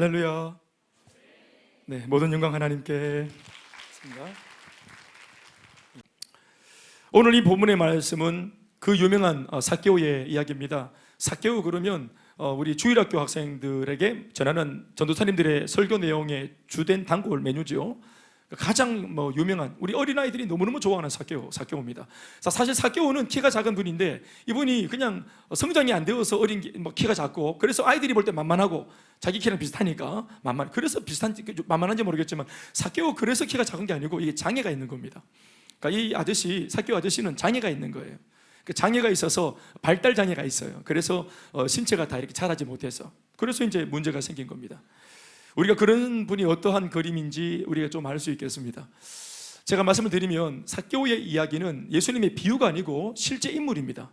할렐루야. 네, 모든 영광 하나님께. 오늘 이 본문의 말씀은 그 유명한 삭개오의 이야기입니다. 삭개오 그러면 우리 주일학교 학생들에게 전하는 전도사님들의 설교 내용의 주된 단골 메뉴죠. 가장 유명한, 우리 어린아이들이 너무너무 좋아하는 삭개오입니다. 사실 삭개오는 키가 작은 분인데 이분이 그냥 성장이 안 되어서 키가 작고, 그래서 아이들이 볼 때 만만하고 자기 키랑 비슷하니까 그래서 만만한지 모르겠지만 삭개오 그래서 키가 작은 게 아니고 이게 장애가 있는 겁니다. 그러니까 이 삭개오 아저씨는 장애가 있는 거예요. 장애가 있어서 발달 장애가 있어요. 그래서 신체가 다 이렇게 자라지 못해서, 그래서 이제 문제가 생긴 겁니다. 우리가 그런 분이 어떠한 그림인지 우리가 좀 알 수 있겠습니다. 제가 말씀을 드리면 삭개오의 이야기는 예수님의 비유가 아니고 실제 인물입니다.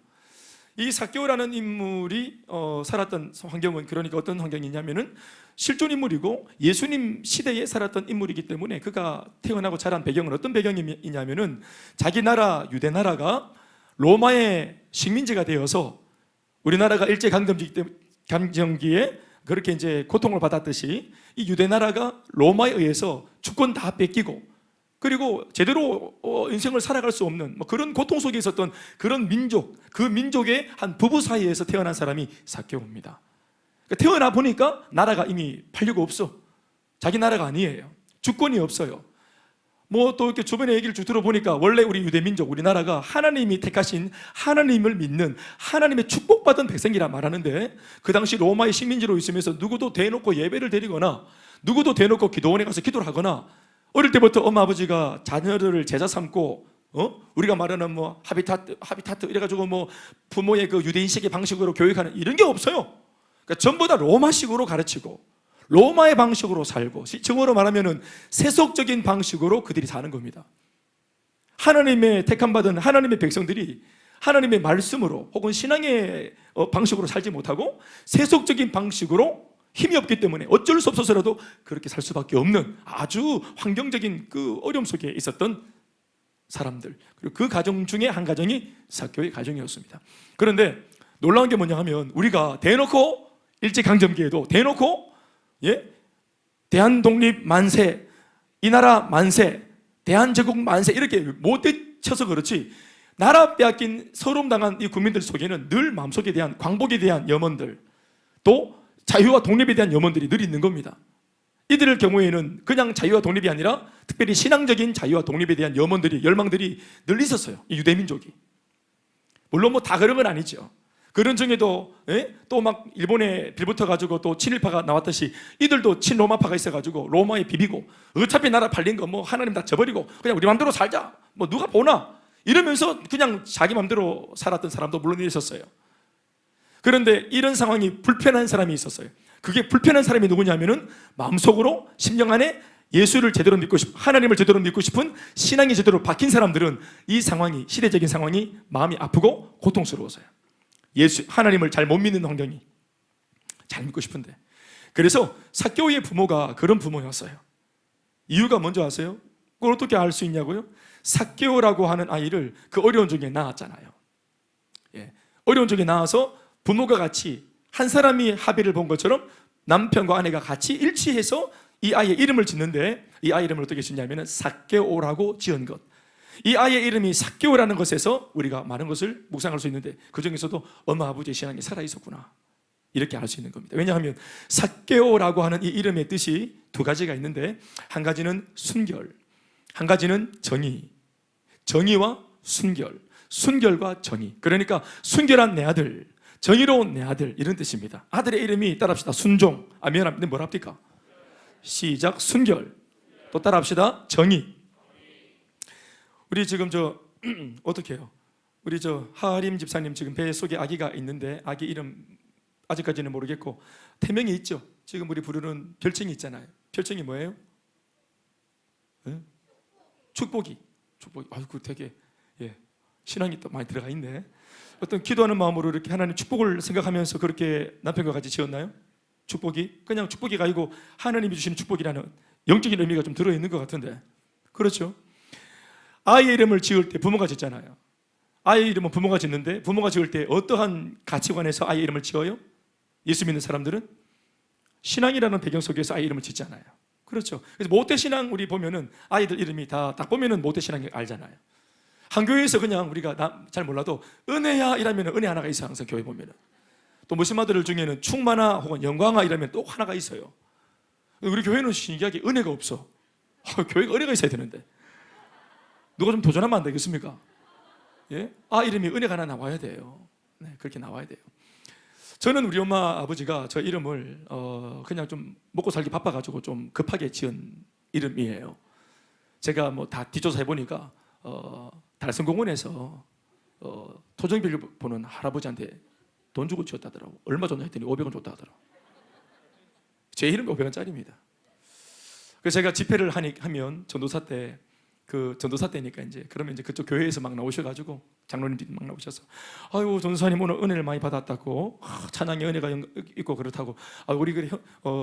이 삭개오라는 인물이 살았던 환경은, 그러니까 어떤 환경이냐면은 실존 인물이고 예수님 시대에 살았던 인물이기 때문에 그가 태어나고 자란 배경은 어떤 배경이냐면은 자기 나라 유대 나라가 로마의 식민지가 되어서 우리나라가 일제강점기에 그렇게 이제 고통을 받았듯이 이 유대 나라가 로마에 의해서 주권 다 뺏기고, 그리고 제대로 인생을 살아갈 수 없는 그런 고통 속에 있었던 그런 민족, 그 민족의 한 부부 사이에서 태어난 사람이 삭개오입니다. 태어나 보니까 나라가 이미 팔리고 없어. 자기 나라가 아니에요. 주권이 없어요. 또 이렇게 주변의 얘기를 쭉 들어보니까 원래 우리 유대민족, 우리나라가 하나님이 택하신, 하나님을 믿는, 하나님의 축복받은 백성이라 말하는데, 그 당시 로마의 식민지로 있으면서 누구도 대놓고 예배를 드리거나 누구도 대놓고 기도원에 가서 기도를 하거나, 어릴 때부터 엄마 아버지가 자녀를 제자 삼고 우리가 말하는 하비타트 이래가지고 부모의 그 유대인식의 방식으로 교육하는 이런 게 없어요. 그러니까 전부 다 로마식으로 가르치고 로마의 방식으로 살고, 정어로 말하면 세속적인 방식으로 그들이 사는 겁니다. 하나님의 택함받은 하나님의 백성들이 하나님의 말씀으로 혹은 신앙의 방식으로 살지 못하고 세속적인 방식으로 힘이 없기 때문에 어쩔 수 없어서라도 그렇게 살 수밖에 없는 아주 환경적인 그 어려움 속에 있었던 사람들, 그리고 그 가정 중에 한 가정이 삭개오의 가정이었습니다. 그런데 놀라운 게 뭐냐 하면, 우리가 대놓고 일제강점기에도 대놓고 대한독립 만세, 이 나라 만세, 대한제국 만세 이렇게 못 외쳐서 그렇지, 나라 빼앗긴 서러움 당한 이 국민들 속에는 늘 마음속에 대한 광복에 대한 염원들, 또 자유와 독립에 대한 염원들이 늘 있는 겁니다. 이들의 경우에는 그냥 자유와 독립이 아니라 특별히 신앙적인 자유와 독립에 대한 염원들이, 열망들이 늘 있었어요. 이 유대민족이. 물론 다 그런 건 아니죠. 그런 중에도 또 일본에 빌붙어가지고 또 친일파가 나왔듯이 이들도 친로마파가 있어가지고 로마에 비비고, 어차피 나라 팔린 거 하나님 다 져버리고 그냥 우리 맘대로 살자, 누가 보나 이러면서 그냥 자기 맘대로 살았던 사람도 물론 있었어요. 그런데 이런 상황이 불편한 사람이 있었어요. 그게 불편한 사람이 누구냐면은 마음속으로 심령 안에 예수를 제대로 믿고 싶은, 하나님을 제대로 믿고 싶은 신앙이 제대로 박힌 사람들은 이 상황이, 시대적인 상황이 마음이 아프고 고통스러워서요. 하나님을 잘 못 믿는 환경이, 잘 믿고 싶은데. 그래서 삭개오의 부모가 그런 부모였어요. 이유가 뭔지 아세요? 그걸 어떻게 알 수 있냐고요? 삭개오라고 하는 아이를 그 어려운 중에 낳았잖아요. 어려운 중에 낳아서 부모가 같이 한 사람이 합의를 본 것처럼 남편과 아내가 같이 일치해서 이 아이의 이름을 짓는데, 이 아이 이름을 어떻게 짓냐면 삭개오라고 지은 것. 이 아이의 이름이 삭개오라는 것에서 우리가 많은 것을 묵상할 수 있는데, 그 중에서도 엄마 아버지의 신앙이 살아있었구나, 이렇게 알 수 있는 겁니다. 왜냐하면 삭개오라고 하는 이 이름의 뜻이 두 가지가 있는데, 한 가지는 순결, 한 가지는 정의. 정의와 순결, 순결과 정의. 그러니까 순결한 내 아들, 정의로운 내 아들, 이런 뜻입니다. 아들의 이름이 따라합시다. 순종. 미안합니다. 뭐라 합니까? 시작. 순결. 또 따라합시다. 정의. 우리 지금 어떻게 해요? 우리 하림 집사님 지금 배 속에 아기가 있는데, 아기 이름 아직까지는 모르겠고 태명이 있죠. 지금 우리 부르는 별칭이 있잖아요. 별칭이 뭐예요? 축복이. 아이고 되게 신앙이 또 많이 들어가 있네. 어떤 기도하는 마음으로 이렇게 하나님 축복을 생각하면서 그렇게 남편과 같이 지었나요? 축복이 그냥 축복이가 아니고 하나님이 주시는 축복이라는 영적인 의미가 좀 들어있는 것 같은데, 그렇죠? 아이의 이름을 지을 때 부모가 짓잖아요. 아이의 이름은 부모가 짓는데, 부모가 지을 때 어떠한 가치관에서 아이의 이름을 지어요? 예수 믿는 사람들은 신앙이라는 배경 속에서 아이 이름을 짓잖아요. 그렇죠. 그래서 모태신앙 우리 보면은 아이들 이름이 딱 보면은 모태신앙 알잖아요. 한 교회에서 그냥 우리가 잘 몰라도 은혜야 이라면 은혜 하나가 있어요. 항상 교회 보면은. 또 무슬마들 중에는 충만아 혹은 영광아 이라면 또 하나가 있어요. 우리 교회는 신기하게 은혜가 없어. 교회가 은혜가 있어야 되는데 누가 좀 도전하면 안 되겠습니까? 예? 아 이름이 은혜가 하나 나와야 돼요. 네, 그렇게 나와야 돼요. 저는 우리 엄마 아버지가 저 이름을 그냥 좀 먹고 살기 바빠가지고 좀 급하게 지은 이름이에요. 제가 뭐 다 뒷조사 해보니까 달성공원에서 토종비를 보는 할아버지한테 돈 주고 지었다더라고. 얼마 줬나 했더니 500원 줬다 하더라고. 제 이름이 500원짜리입니다. 그래서 제가 집회를 하면 전도사 때니까 이제 그러면 이제 그쪽 교회에서 막 나오셔가지고 장로님들이 막 나오셔서 아유 전도사님 오늘 은혜를 많이 받았다고 찬양의 은혜가 있고 그렇다고 우리 그래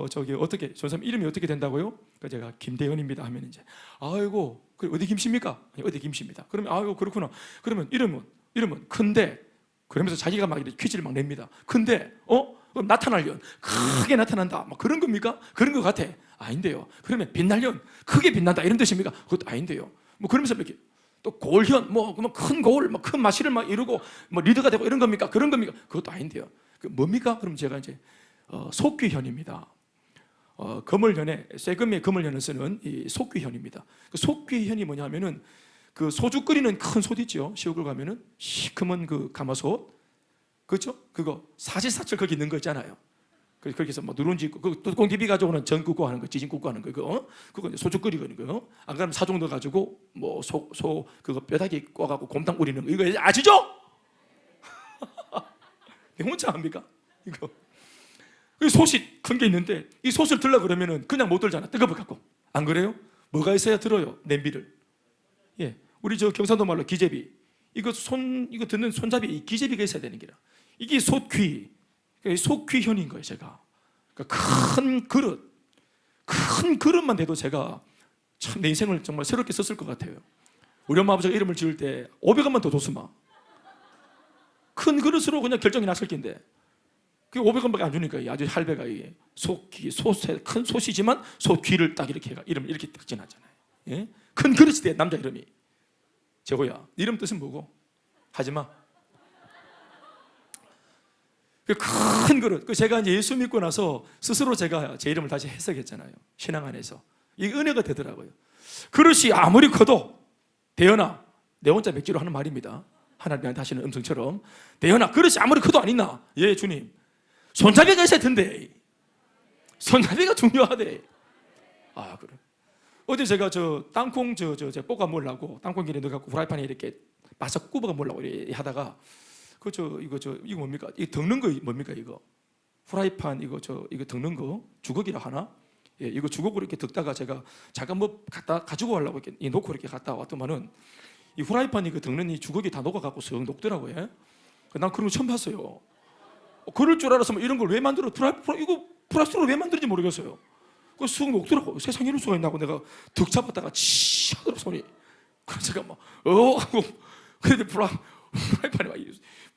저기 어떻게 전도사님 이름이 어떻게 된다고요? 그러니까 제가 김대현입니다 하면 이제 아이고 그 어디 김씨입니까? 아니, 어디 김씨입니다. 그러면 아이고 그렇구나. 그러면 이름은 큰데 그러면서 자기가 막 이렇게 퀴즈를 막 냅니다. 근데 그럼 나타날련 크게 나타난다. 막 그런 겁니까? 그런 것 같아. 아닌데요. 그러면 빛날련 크게 빛난다 이런 뜻입니까? 그것도 아닌데요. 뭐 그러면서 이렇게 또 고을현 큰 거울 큰 마시를 막 이루고 뭐 리더가 되고 이런 겁니까? 그런 겁니까? 그것도 아닌데요. 그 뭡니까? 그럼 제가 이제 속귀현입니다. 금을현에 쇠금의 금을현을 쓰는 이 속귀현입니다. 그 속귀현이 뭐냐면은 그 소주 끓이는 큰 솥 있죠. 시골 가면은 시커먼 그 가마솥, 그렇죠? 그거 사시사철 거기 있는 거 있잖아요. 그렇게 해서 뭐 누룽지 그 뚜껑 디비 가지고는 전 굽고 하는 거, 지진 굽고 하는 거, 그거 소주 끓이고 있는 거. 안 그러면 사종 넣어 가지고 뭐 소 그거 뼈다귀 꿔갖고 곰탕 우리는 거 이거 아시죠? 내 혼자 합니까? 이거. 그 솥이 큰 게 있는데 이 솥을 들라 그러면은 그냥 못 들잖아. 뜨거워 갖고. 안 그래요? 뭐가 있어야 들어요? 냄비를. 예. 우리 저 경상도 말로 기제비. 이거 듣는 손잡이 이 기제비가 있어야 되는 기라. 이게 속귀. 속귀현인 거예요, 제가. 그러니까 큰 그릇만 돼도 제가 참 내 인생을 정말 새롭게 썼을 것 같아요. 우리 엄마 아버지가 이름을 지을 때 500원만 더 줬으면 큰 그릇으로 그냥 결정이 났을 텐데 그 500원밖에 안 주니까 아주 할배가 이게 속귀, 큰 솥이지만 속귀를 딱 이렇게 해가 이름을 이렇게 딱 지나잖아요. 예? 큰 그릇이 돼 남자 이름이. 제호야, 이름 뜻은 뭐고? 하지마. 큰 그릇. 제가 이제 예수 믿고 나서 스스로 제가 제 이름을 다시 해석했잖아요. 신앙 안에서. 이 은혜가 되더라고요. 그릇이 아무리 커도 대현아, 내 혼자 맥주로 하는 말입니다. 하나님한테 하시는 음성처럼 대현아, 그릇이 아무리 커도 안 있나? 예, 주님. 손잡이가 있어야 텐데. 손잡이가 중요하대. 아, 그래. 어제 제가 땅콩 볶아 먹으려고 땅콩기에 넣어갖고 후라이팬에 이렇게 바싹 구워가 먹으려고 이렇게 하다가 이거 뭡니까? 이 덮는 거 뭡니까 이거? 후라이팬 이거 덮는 거 주걱이라 하나? 예, 이거 주걱으로 이렇게 덮다가 제가 잠깐 뭐 갖다 가지고 가려고 이렇게 놓고 이렇게 갔다 왔더만은 이 후라이팬 이거 덮는 이 주걱이 다 녹아갖고 썩 녹더라고요. 예? 난 그런 거 처음 봤어요. 그럴 줄 알았으면 이런 걸 왜 만들어? 이거 플라스틱으로 왜 만드는지 모르겠어요. 그 쑥 녹더라고. 세상에 이럴 수가 있나고 내가 득 잡았다가 치 하더라고 손이. 그래서 제가 막 하고 근데 프라이팬에 막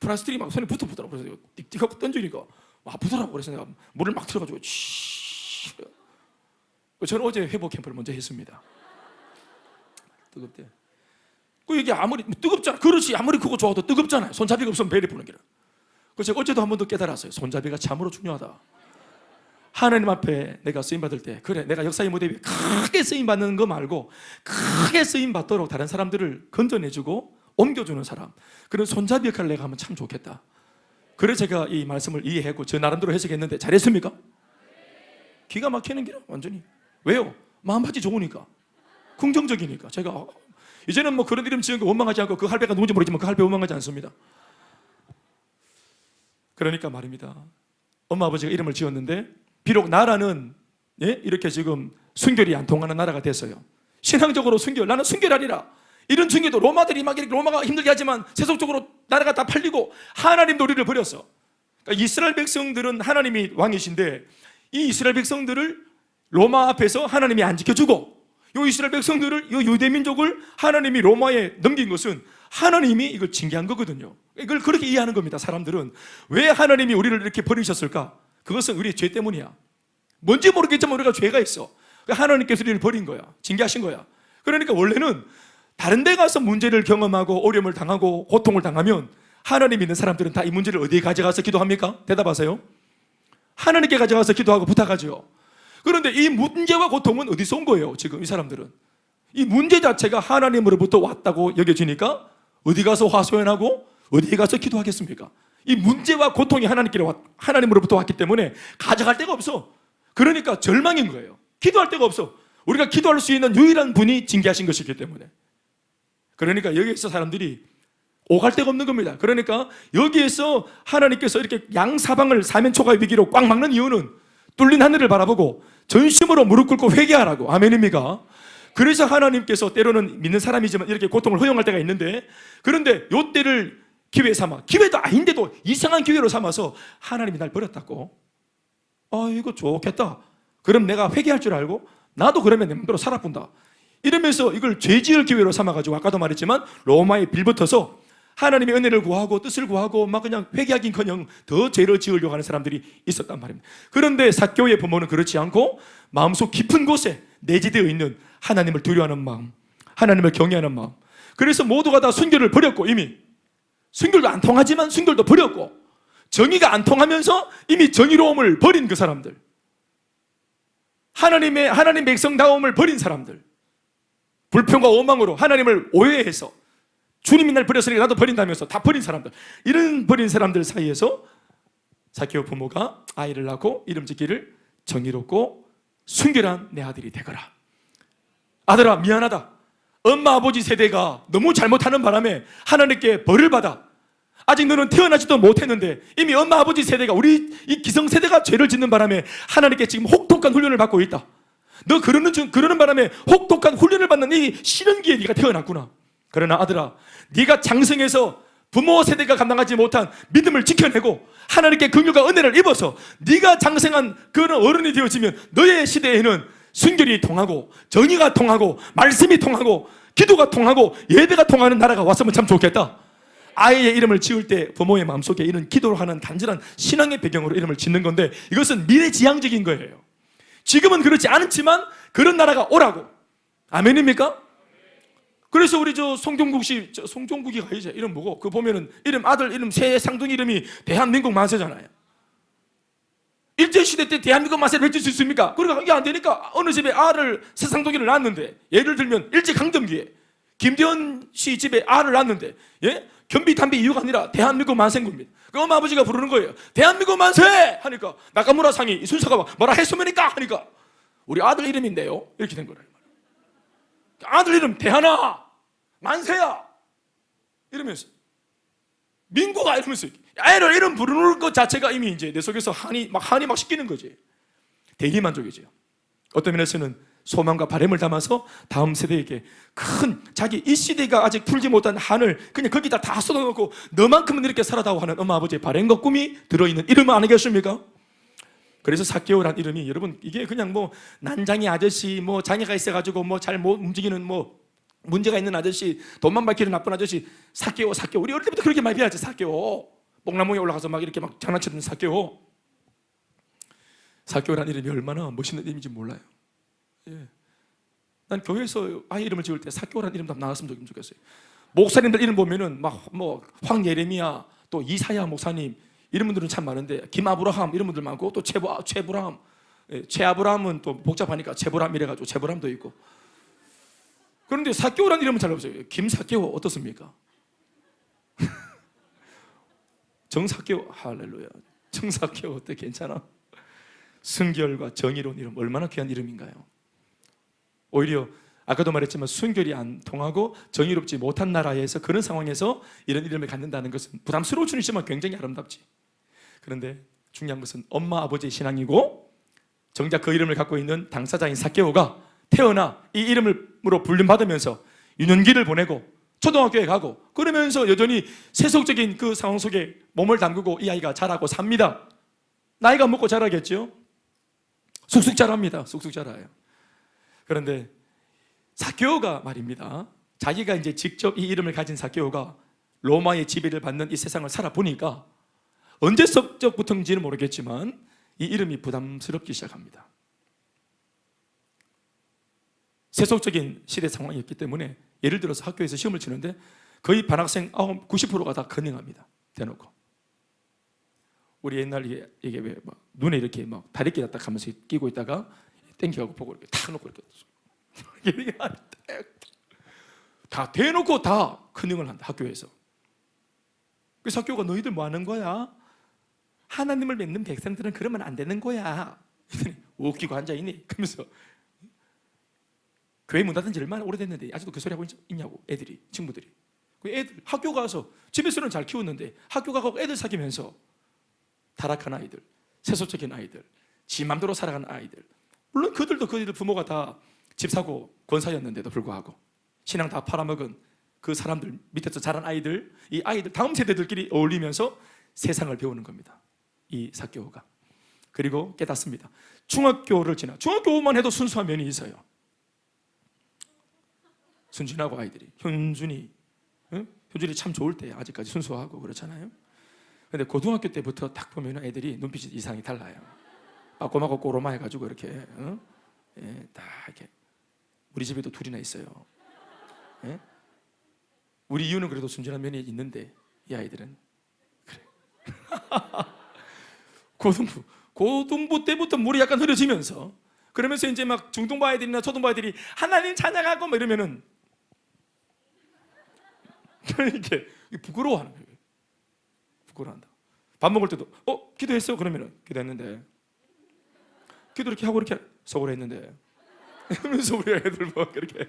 플라스틱이 막 손에 붙더라고. 그래서 띡띡하고 던지니까 아프더라고. 그래서 내가 물을 막 틀어가지고 치. 저는 어제 회복 캠프를 먼저 했습니다. 뜨겁대. 이게 아무리 뜨겁잖아. 그릇이 아무리 크고 좋아도 뜨겁잖아요. 손잡이가 없으면 배를 부는 기라. 그래서 제가 어제도 한 번 더 깨달았어요. 손잡이가 참으로 중요하다. 하나님 앞에 내가 쓰임받을 때 그래 내가 역사의 무대 위에 크게 쓰임받는 거 말고 크게 쓰임받도록 다른 사람들을 건져내주고 옮겨주는 사람, 그런 손잡이 역할을 내가 하면 참 좋겠다. 그래서 제가 이 말씀을 이해하고 저 나름대로 해석했는데 잘했습니까? 기가 막히는 기라 완전히. 왜요? 마음밭이 좋으니까, 긍정적이니까. 제가 이제는 뭐 그런 이름 지은 거 원망하지 않고 그 할배가 누군지 모르지만 그 할배 원망하지 않습니다. 그러니까 말입니다. 엄마 아버지가 이름을 지었는데 비록 나라는 이렇게 지금 순결이 안 통하는 나라가 됐어요. 신앙적으로 순결, 나는 순결하리라. 이런 중에도 로마들이 막 이렇게 로마가 힘들게 하지만 세속적으로 나라가 다 팔리고 하나님도 우리를 버렸어. 그러니까 이스라엘 백성들은 하나님이 왕이신데 이 이스라엘 백성들을 로마 앞에서 하나님이 안 지켜주고 이 이스라엘 백성들을 이 유대 민족을 하나님이 로마에 넘긴 것은 하나님이 이걸 징계한 거거든요. 이걸 그렇게 이해하는 겁니다. 사람들은 왜 하나님이 우리를 이렇게 버리셨을까? 그것은 우리의 죄 때문이야. 뭔지 모르겠지만 우리가 죄가 있어. 하나님께서 우리를 버린 거야. 징계하신 거야. 그러니까 원래는 다른 데 가서 문제를 경험하고 어려움을 당하고 고통을 당하면 하나님 믿는 사람들은 다 이 문제를 어디에 가져가서 기도합니까? 대답하세요. 하나님께 가져가서 기도하고 부탁하죠. 그런데 이 문제와 고통은 어디서 온 거예요? 지금 이 사람들은 이 문제 자체가 하나님으로부터 왔다고 여겨지니까 어디 가서 화소연하고 어디에 가서 기도하겠습니까? 이 문제와 고통이 하나님으로부터 왔기 때문에 가져갈 데가 없어. 그러니까 절망인 거예요. 기도할 데가 없어. 우리가 기도할 수 있는 유일한 분이 징계하신 것이기 때문에. 그러니까 여기에서 사람들이 오갈 데가 없는 겁니다. 그러니까 여기에서 하나님께서 이렇게 양사방을 사면초가의 위기로 꽉 막는 이유는 뚫린 하늘을 바라보고 전심으로 무릎 꿇고 회개하라고. 아멘입니까? 그래서 하나님께서 때로는 믿는 사람이지만 이렇게 고통을 허용할 때가 있는데, 그런데 요 때를 기회 삼아, 기회도 아닌데도 이상한 기회로 삼아서 하나님이 날 버렸다고. 이거 좋겠다. 그럼 내가 회개할 줄 알고 나도 그러면 내 맘대로 살아본다. 이러면서 이걸 죄지을 기회로 삼아가지고 아까도 말했지만 로마에 빌붙어서 하나님의 은혜를 구하고 뜻을 구하고 막 그냥 회개하긴커녕 더 죄를 지으려고 하는 사람들이 있었단 말입니다. 그런데 삭개오의 부모는 그렇지 않고 마음속 깊은 곳에 내재되어 있는 하나님을 두려워하는 마음, 하나님을 경외하는 마음. 그래서 모두가 다 순결을 버렸고, 이미 순결도 안 통하지만 순결도 버렸고, 정의가 안 통하면서 이미 정의로움을 버린 그 사람들, 하나님 백성다움을 버린 사람들, 불평과 오망으로 하나님을 오해해서 주님이 날 버렸으니까 나도 버린다면서 다 버린 사람들, 이런 버린 사람들 사이에서 삭개오 부모가 아이를 낳고 이름 짓기를 정의롭고 순결한 내 아들이 되거라. 아들아, 미안하다. 엄마 아버지 세대가 너무 잘못하는 바람에 하나님께 벌을 받아. 아직 너는 태어나지도 못했는데 이미 엄마 아버지 세대가, 우리 이 기성세대가 죄를 짓는 바람에 하나님께 지금 혹독한 훈련을 받고 있다. 너 그러는 바람에 혹독한 훈련을 받는 이 시련기에 네가 태어났구나. 그러나 아들아, 네가 장성해서 부모 세대가 감당하지 못한 믿음을 지켜내고 하나님께 긍휼과 은혜를 입어서 네가 장성한 그런 어른이 되어지면 너의 시대에는 순결이 통하고 정의가 통하고 말씀이 통하고 기도가 통하고 예배가 통하는 나라가 왔으면 참 좋겠다. 아이의 이름을 지을 때 부모의 마음속에 이런 기도를 하는 단순한 신앙의 배경으로 이름을 짓는 건데, 이것은 미래지향적인 거예요. 지금은 그렇지 않지만 그런 나라가 오라고. 아멘입니까? 그래서 우리 송종국이가 이제 이름 뭐고, 그 보면은 아들 이름 새 쌍둥이 이름이 대한민국 만세잖아요. 일제시대 때 대한민국 만세를 외칠 수 있습니까? 그러니까 이게 안 되니까 어느 집에 새 쌍둥이를 낳았는데, 예를 들면 일제강점기에 김대현 씨 집에 알을 낳았는데, 겸비 단비 이유가 아니라 대한민국 만세인 겁니다. 그 엄마 아버지가 부르는 거예요. 대한민국 만세! 하니까 나카무라 상이 순서가 뭐라 했습니까? 하니까 우리 아들 이름인데요, 이렇게 된 거예요. 아들 이름 대하나 만세야 이러면서, 민구가 이러면서 애를 이름 부르는 것 자체가 이미 이제 내 속에서 한이 막 씻기는 거지. 대리만족이죠. 어떤 면에서는 소망과 바람을 담아서 다음 세대에게 큰, 자기 이 시대가 아직 풀지 못한 한을 그냥 거기다 다 쏟아놓고 너만큼은 이렇게 살아다오 하는 엄마 아버지의 바람과 꿈이 들어있는 이름 아니겠습니까? 그래서 삭개오란 이름이, 여러분, 이게 그냥 뭐 난장이 아저씨, 뭐 장애가 있어가지고 뭐 잘 못 움직이는 뭐 문제가 있는 아저씨, 돈만 밝히는 나쁜 아저씨, 삭개오. 우리 어릴 때부터 그렇게 많이 배웠지. 삭개오. 뽕나무에 올라가서 막 이렇게 막 장난치는 삭개오. 삭개오란 이름이 얼마나 멋있는 이름인지 몰라요. 난 교회에서 아이 이름을 지을 때 삭개오란 이름도 나왔으면 좋겠어요. 목사님들 이름 보면은 막 뭐 황예레미야, 또 이사야 목사님 이런 분들은 참 많은데, 김아브라함 이런 분들 많고, 또 최브람, 최아브라함은 또 복잡하니까 최브람 이래가지고 최브람도 있고. 그런데 삭개오란 이름은 잘 없어요. 김삭개오 어떻습니까? 정삭개오, 할렐루야. 정삭개오 어때? 괜찮아? 순결과 정의로운 이름, 얼마나 귀한 이름인가요? 오히려 아까도 말했지만 순결이 안 통하고 정의롭지 못한 나라에서, 그런 상황에서 이런 이름을 갖는다는 것은 부담스러울 수는 있지만 굉장히 아름답지. 그런데 중요한 것은 엄마 아버지의 신앙이고, 정작 그 이름을 갖고 있는 당사자인 삭개오가 태어나 이 이름으로 불림받으면서 유년기를 보내고 초등학교에 가고, 그러면서 여전히 세속적인 그 상황 속에 몸을 담그고 이 아이가 자라고 삽니다. 나이가 먹고 자라겠죠. 쑥쑥 자랍니다. 쑥쑥 자라요. 그런데 삭개오가 말입니다, 자기가 이제 직접 이 이름을 가진 삭개오가 로마의 지배를 받는 이 세상을 살아보니까, 언제적부터인지는 모르겠지만 이 이름이 부담스럽기 시작합니다. 세속적인 시대 상황이었기 때문에 예를 들어서 학교에서 시험을 치는데 거의 반학생 90%가 다 컨닝합니다. 대놓고. 우리 옛날 이게 왜 막 눈에 이렇게 막 다리끼 딱 하면서 끼고 있다가 땡겨가고 보고 이렇게 탁 놓고 이렇게 다 대놓고 다 컨닝을 한다. 학교에서. 그래서 학교가 너희들 뭐 하는 거야? 하나님을 믿는 백성들은 그러면 안 되는 거야. 웃기고 앉아있니? 그러면서 교회 문 닫은 지 얼마나 오래됐는데 아직도 그 소리 하고 있냐고. 애들이, 친구들이. 그 애들 학교 가서 집에서는 잘 키웠는데 학교 가고 애들 사귀면서 타락한 아이들, 세속적인 아이들, 지 맘대로 살아가는 아이들. 물론 그들도 그들 부모가 다 집 사고 권사였는데도 불구하고 신앙 다 팔아먹은 그 사람들 밑에서 자란 아이들, 이 아이들 다음 세대들끼리 어울리면서 세상을 배우는 겁니다. 이 사교가. 그리고 깨닫습니다. 중학교를 지나 중학교만 해도 순수한 면이 있어요. 순진하고 아이들이 현준이 참 좋을 때 아직까지 순수하고 그렇잖아요. 근데 고등학교 때부터 딱 보면 애들이 눈빛이 이상이 달라요. 빠꼬마고 꼬로마 해가지고 이렇게 딱 이렇게. 우리 집에도 둘이나 있어요. 우리 이유는 그래도 순진한 면이 있는데 이 아이들은 그래. 고등부 때부터 물이 약간 흐려지면서 그러면서 이제 막 중등부 아이들이나 초등부 아이들이 하나님 찬양하고 뭐 이러면은 이렇게 부끄러워하는 거예요. 부끄러워한다. 밥 먹을 때도 기도했어? 그러면은 기도했는데 기도 이렇게 하고 이렇게 속으로 했는데 그러면서 우리 애들 뭐 그렇게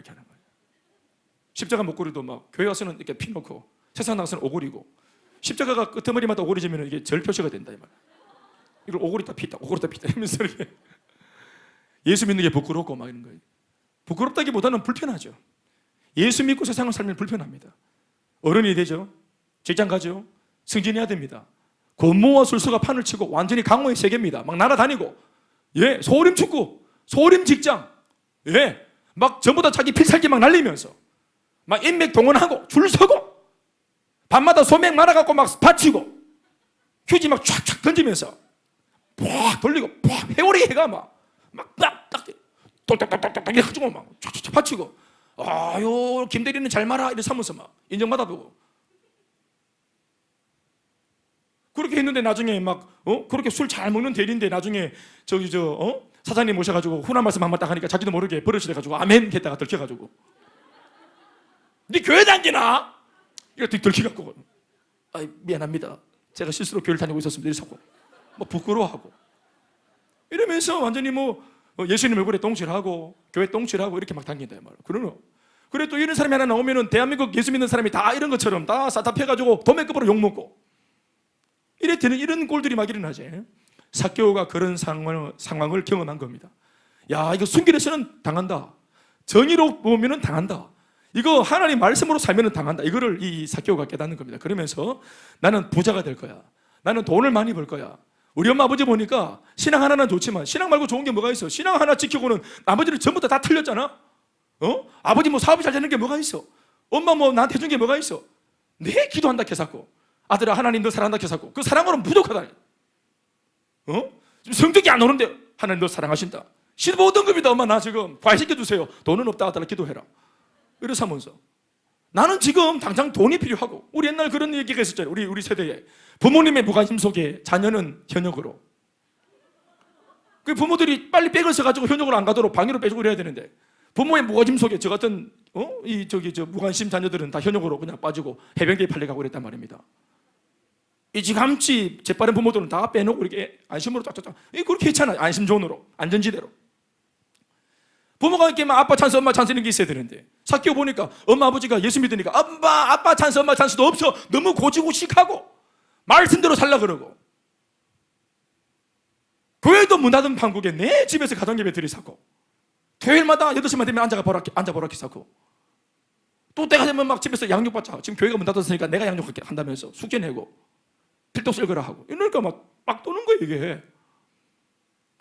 하는 거예요. 십자가 목걸이도 막 교회 와서는 이렇게 피 놓고 세상 나가서는 오고리고 십자가가 끄트머리마다 오고리 지면 이게 절 표시가 된다 이 말. 이걸 오고리다 피다 오고리다 피다 하면서 이렇게 예수 믿는 게 부끄럽고 막 이런 거예요. 부끄럽다기보다는 불편하죠. 예수 믿고 세상을 살면 불편합니다. 어른이 되죠. 직장 가죠. 승진해야 됩니다. 권모와 술수가 판을 치고 완전히 강호의 세계입니다. 막 날아다니고 소림 축구, 소림 직장 막 전부 다 자기 필살기 막 날리면서 막 인맥 동원하고 줄 서고 밤마다 소맥 말아갖고 막 바치고 휴지 막 촥촥 던지면서 팍 돌리고 팍 회오리 해가 막딱딱 똑딱딱딱딱 해가지고 막 촥촥 바치고 아유 김대리는 잘 말아 이래 삼으면서 막 인정받아보고 그렇게 했는데 나중에 막 그렇게 술 잘 먹는 대리인데 나중에 사장님 모셔가지고 훈한 말씀 한번 딱 하니까 자기도 모르게 버릇이 돼가지고 아멘 했다가 들켜가지고 네 교회 다니나? 이렇게 들켜갖고 미안합니다. 제가 실수로 교회를 다니고 있었습니다. 이러고 뭐 부끄러워하고 이러면서 완전히 뭐 예수님 얼굴에 똥칠하고 교회 똥칠하고 이렇게 막 다닌다 이 말이야. 그래 또 이런 사람이 하나 나오면은 대한민국 예수 믿는 사람이 다 이런 것처럼 다 사탑해가지고 도매급으로 욕먹고 이래 되는 이런 꼴들이 막 일어나지. 삭개오가 그런 상황을 경험한 겁니다. 야 이거 순결에서는 당한다. 정의로 보면은 당한다. 이거 하나님 말씀으로 살면은 당한다. 이거를 이 삭개오가 깨닫는 겁니다. 그러면서 나는 부자가 될 거야. 나는 돈을 많이 벌 거야. 우리 엄마 아버지 보니까 신앙 하나는 좋지만 신앙 말고 좋은 게 뭐가 있어? 신앙 하나 지키고는 나머지는 전부 다 틀렸잖아. 아버지 뭐 사업이 잘 되는 게 뭐가 있어? 엄마 뭐 나한테 해준 게 뭐가 있어? 내 기도한다 캐사고 아들아 하나님 너 사랑한다 캐사고 그 사랑으로는 부족하다. 지금 성적이 안 오는데 하나님 너 사랑하신다. 15등급이다 엄마 나 지금 부활시켜주세요. 돈은 없다 하더라 기도해라. 이래서 하면서 나는 지금 당장 돈이 필요하고 우리 옛날 그런 얘기가 있었잖아요. 우리 세대에 부모님의 무관심 속에 자녀는 현역으로 그 부모들이 빨리 백을 써가지고 현역으로 안 가도록 방해로 빼주고 그래야 되는데 부모의 무관심 속에 저 같은 무관심 자녀들은 다 현역으로 그냥 빠지고 해병대에 팔려가고 그랬단 말입니다. 일찌감치 재빠른 부모들은 다 빼놓고 이렇게 안심으로 쫙쫙쫙 그렇게 했잖아요. 안심존으로 안전지대로 부모가 이렇게 막 아빠 찬스 엄마 찬스 이런 게 있어야 되는데 삭개오 보니까 엄마 아버지가 예수 믿으니까 엄마 아빠 찬스 엄마 찬스도 없어. 너무 고지고식하고 말씀대로 살라 그러고 교회도 문 닫은 판국에 내 집에서 가정예배 들이사고 토요일마다 8시만 되면 앉아보라키 사고 또 때가 되면 막 집에서 양육받자. 지금 교회가 문 닫았으니까 내가 양육한다면서 숙제 내고 필독 쓸거라 하고 이러니까 막 도는 거예요 이게.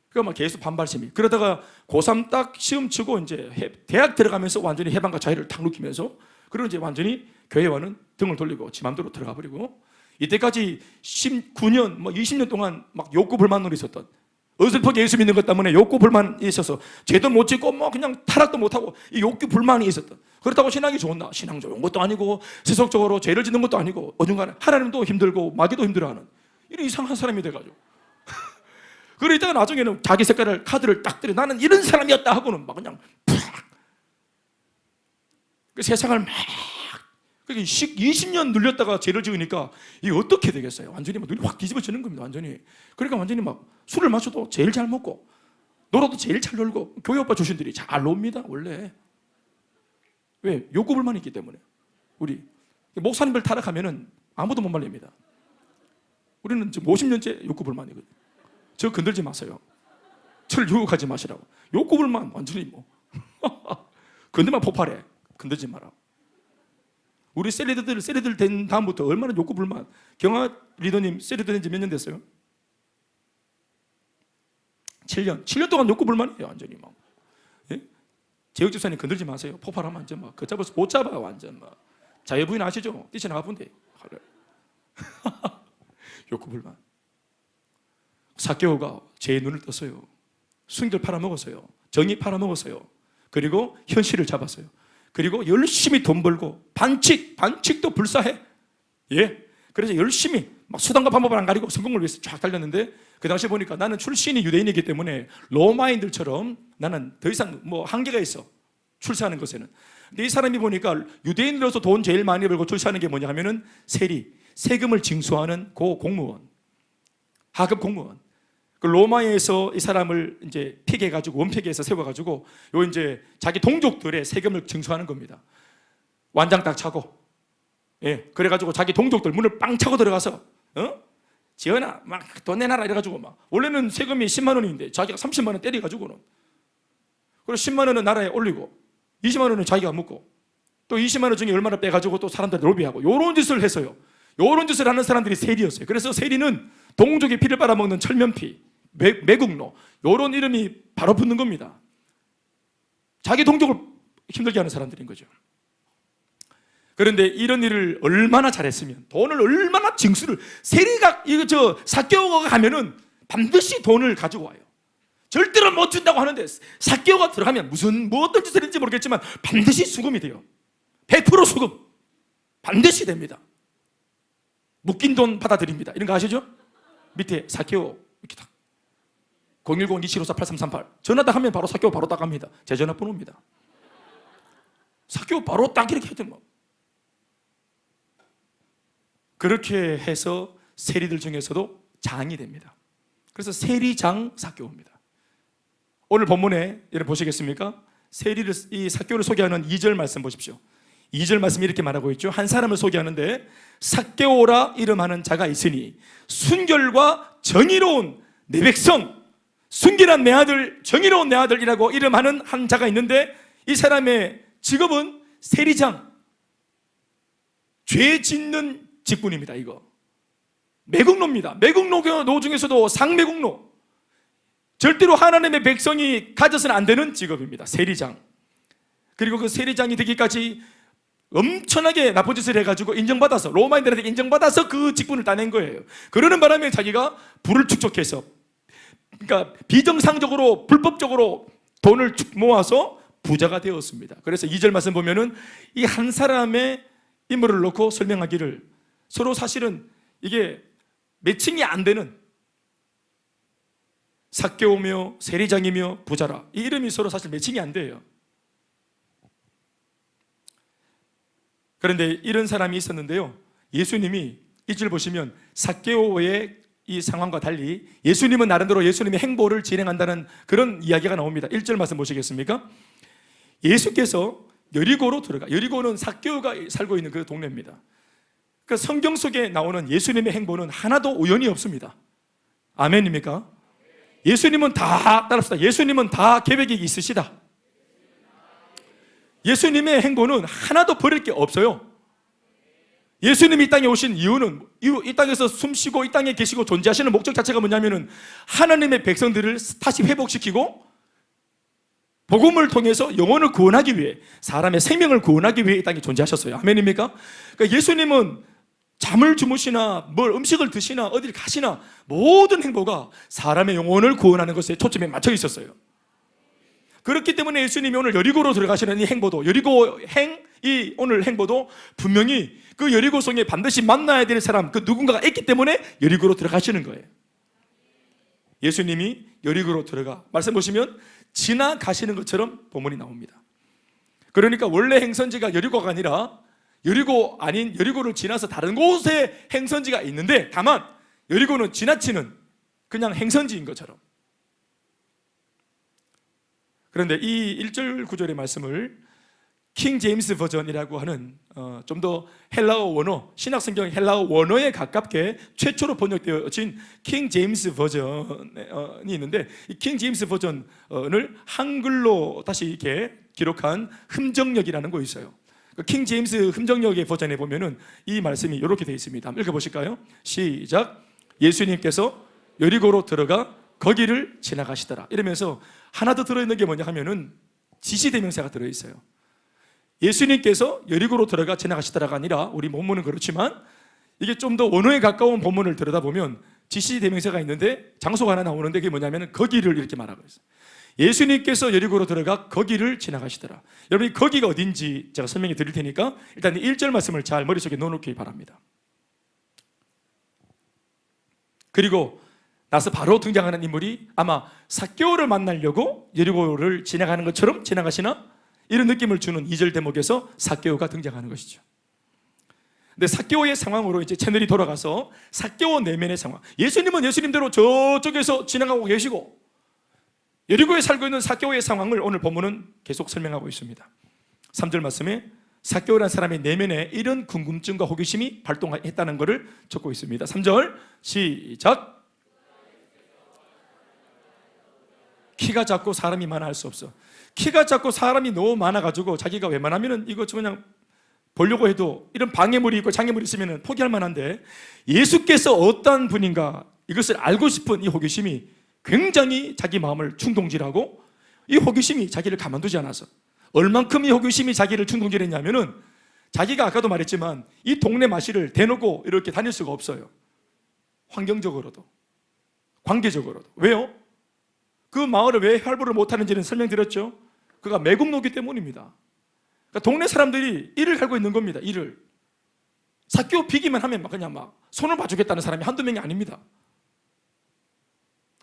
그러니까 막 계속 반발심이. 그러다가 고3 딱 시험 치고 이제 대학 들어가면서 완전히 해방과 자유를 탁 느끼면서 그리고 이제 완전히 교회와는 등을 돌리고 지 맘대로 들어가 버리고 이때까지 19년, 20년 동안 막 욕구 불만으로 있었던, 어설프게 예수 믿는 것 때문에 욕구 불만이 있어서 죄도 못 짓고 그냥 타락도 못하고 이 욕구 불만이 있었던, 그렇다고 신앙이 좋나? 신앙 좋은 것도 아니고 세속적으로 죄를 짓는 것도 아니고 어중간에 하나님도 힘들고 마귀도 힘들어하는 이런 이상한 사람이 돼가지고 그러고 있다가 나중에는 자기 색깔을 카드를 딱 들여 나는 이런 사람이었다 하고는 막 그냥 그 세상을 막 20년 눌렸다가 죄를 지으니까 이게 어떻게 되겠어요? 완전히 막 눈이 확 뒤집어지는 겁니다. 완전히. 그러니까 완전히 막 술을 마셔도 제일 잘 먹고 놀아도 제일 잘 놀고 교회 오빠 조신들이 잘 놉니다. 원래. 왜? 욕구 불만이 있기 때문에. 우리 목사님들 타락하면은 아무도 못 말립니다. 우리는 지금 50년째 욕구 불만이거든요. 저 건들지 마세요. 저를 유혹하지 마시라고. 욕구 불만 완전히 뭐 건들면 폭발해. 건들지 마라. 우리 셀리들 된 다음부터 얼마나 욕구 불만. 경아 리더님 셀리더 된 지 몇 년 됐어요? 7년 동안 욕구 불만이에요. 완전히 막. 예? 제육 집사님 건들지 마세요. 폭발하면 완전 막 걷잡아서 못 잡아요. 완전 막. 자유부인 아시죠? 뛰쳐나가 본데. 욕구 불만. 삭개오가 죄의 눈을 떴어요. 순결 팔아먹었어요. 정의 팔아먹었어요. 그리고 현실을 잡았어요. 그리고 열심히 돈 벌고 반칙도 불사해. 예. 그래서 열심히 막 수단과 방법을 안 가리고 성공을 위해서 쫙 달렸는데 그 당시 보니까 나는 출신이 유대인이기 때문에 로마인들처럼 나는 더 이상 한계가 있어. 출세하는 것에는. 근데 이 사람이 보니까 유대인으로서 돈 제일 많이 벌고 출세하는 게 뭐냐 하면은 세금을 징수하는 고 공무원. 하급 공무원. 그 로마에서 이 사람을 이제 픽해가지고 원픽해서 세워가지고 요 이제 자기 동족들의 세금을 징수하는 겁니다. 완장 딱 차고, 예, 그래가지고 자기 동족들 문을 빵 차고 들어가서, 지연아, 막 돈 내놔라 이래가지고 막 원래는 세금이 10만 원인데 자기가 30만 원 때려가지고는 그리고 10만 원은 나라에 올리고 20만 원은 자기가 묻고 또 20만 원 중에 얼마나 빼가지고 또 사람들 로비하고 요런 짓을 했어요. 요런 짓을 하는 사람들이 세리였어요. 그래서 세리는 동족의 피를 빨아먹는 철면피, 매국노 요런 이름이 바로 붙는 겁니다. 자기 동족을 힘들게 하는 사람들인 거죠. 그런데 이런 일을 얼마나 잘했으면, 돈을 얼마나 징수를, 세리가 삭개오가 가면은 반드시 돈을 가지고 와요. 절대로 못 준다고 하는데 삭개오가 들어가면 뭐 어떤 짓을 했는지 모르겠지만 반드시 수금이 돼요. 100% 수금 반드시 됩니다. 묶인 돈 받아들입니다. 이런 거 아시죠? 밑에 삭개오 이렇게 딱 010-2754-8338 전화 딱 하면 바로 삭개오 바로 딱 갑니다. 제 전화번호입니다. 삭개오 바로 딱 이렇게 해도 뭐. 그렇게 해서 세리들 중에서도 장이 됩니다. 그래서 세리장 삭개오입니다. 오늘 본문에 여러분 보시겠습니까? 이 삭개오를 소개하는 2절 말씀 보십시오. 2절 말씀이 이렇게 말하고 있죠. 한 사람을 소개하는데 삭개오라 이름하는 자가 있으니 순결과 정의로운 내 백성, 순결한 내 아들, 정의로운 내 아들이라고 이름하는 한 자가 있는데 이 사람의 직업은 세리장, 죄 짓는 직분입니다. 이거 매국노입니다. 매국노 중에서도 상매국노, 절대로 하나님의 백성이 가져서는 안 되는 직업입니다. 세리장. 그리고 그 세리장이 되기까지 엄청나게 나쁜 짓을 해가지고 인정받아서, 로마인들한테 인정받아서 그 직분을 따낸 거예요. 그러는 바람에 자기가 부를 축적해서, 그러니까 비정상적으로 불법적으로 돈을 모아서 부자가 되었습니다. 그래서 2절 말씀 보면은 이 한 사람의 인물을 놓고 설명하기를, 서로 사실은 이게 매칭이 안 되는, 삭개오며 세리장이며 부자라, 이 이름이 서로 사실 매칭이 안 돼요. 그런데 이런 사람이 있었는데요, 예수님이 1절 보시면 삭개오의 이 상황과 달리 예수님은 나름대로 예수님의 행보를 진행한다는 그런 이야기가 나옵니다. 1절 말씀 보시겠습니까? 예수께서 여리고로 들어가, 여리고는 삭개오가 살고 있는 그 동네입니다. 그 성경 속에 나오는 예수님의 행보는 하나도 우연이 없습니다. 아멘입니까? 예수님은 다 따릅시다. 예수님은 다 계획이 있으시다. 예수님의 행보는 하나도 버릴 게 없어요. 예수님이 이 땅에 오신 이유는, 이 땅에서 숨쉬고 이 땅에 계시고 존재하시는 목적 자체가 뭐냐면은 하나님의 백성들을 다시 회복시키고 복음을 통해서 영혼을 구원하기 위해, 사람의 생명을 구원하기 위해 이 땅에 존재하셨어요. 아멘입니까? 그러니까 예수님은 잠을 주무시나 뭘 음식을 드시나 어딜 가시나 모든 행보가 사람의 영혼을 구원하는 것에 초점에 맞춰 있었어요. 그렇기 때문에 예수님이 오늘 여리고로 들어가시는 이 행보도, 이 오늘 행보도 분명히 그 여리고성에 반드시 만나야 될 사람, 그 누군가가 있기 때문에 여리고로 들어가시는 거예요. 예수님이 여리고로 들어가, 말씀 보시면 지나가시는 것처럼 본문이 나옵니다. 그러니까 원래 행선지가 여리고가 아니라 여리고 아닌 여리고를 지나서 다른 곳에 행선지가 있는데, 다만 여리고는 지나치는 그냥 행선지인 것처럼. 그런데 이 1절 9절의 말씀을 킹 제임스 버전이라고 하는 좀 더 헬라어 원어, 신약 성경 헬라어 원어에 가깝게 최초로 번역되어진 킹 제임스 버전이 있는데, 이 킹 제임스 버전을 한글로 다시 이렇게 기록한 흠정역이라는 거 있어요. 킹 제임스 흠정역의 버전에 보면은 이 말씀이 이렇게 되어 있습니다. 한번 읽어보실까요? 시작. 예수님께서 여리고로 들어가 거기를 지나가시더라. 이러면서 하나 더 들어있는 게 뭐냐 하면은 지시대명사가 들어있어요. 예수님께서 여리고로 들어가 지나가시더라가 아니라, 우리 본문은 그렇지만 이게 좀 더 원어에 가까운 본문을 들여다보면 지시대명사가 있는데 장소가 하나 나오는데, 그게 뭐냐면 거기를 이렇게 말하고 있어요. 예수님께서 여리고로 들어가 거기를 지나가시더라. 여러분이 거기가 어딘지 제가 설명해 드릴 테니까 일단 1절 말씀을 잘 머릿속에 넣어놓기 바랍니다. 그리고 나서 바로 등장하는 인물이 아마 삭개오를 만나려고 여리고를 지나가는 것처럼 지나가시나? 이런 느낌을 주는 2절 대목에서 삭개오가 등장하는 것이죠. 근데 삭개오의 상황으로 이제 채널이 돌아가서 삭개오 내면의 상황, 예수님은 예수님대로 저쪽에서 지나가고 계시고 여리고에 살고 있는 삭개오의 상황을 오늘 본문은 계속 설명하고 있습니다. 3절 말씀에 삭개오라는 사람의 내면에 이런 궁금증과 호기심이 발동했다는 것을 적고 있습니다. 3절 시작. 키가 작고 사람이 많아 할 수 없어. 키가 작고 사람이 너무 많아가지고 자기가 웬만하면 이거 그냥 보려고 해도 이런 방해물이 있고 장애물이 있으면 포기할 만한데, 예수께서 어떤 분인가 이것을 알고 싶은 이 호기심이 굉장히 자기 마음을 충동질하고, 이 호기심이 자기를 가만두지 않아서, 얼만큼 이 호기심이 자기를 충동질했냐면은 자기가 아까도 말했지만 이 동네 마실을 대놓고 이렇게 다닐 수가 없어요. 환경적으로도 관계적으로도. 왜요? 그 마을을 왜 활보를 못하는지는 설명드렸죠. 그가 매국노기 때문입니다. 그러니까 동네 사람들이 이를 갈고 있는 겁니다. 이를. 삭개오 비기만 하면 그냥 막 손을 봐주겠다는 사람이 한두 명이 아닙니다.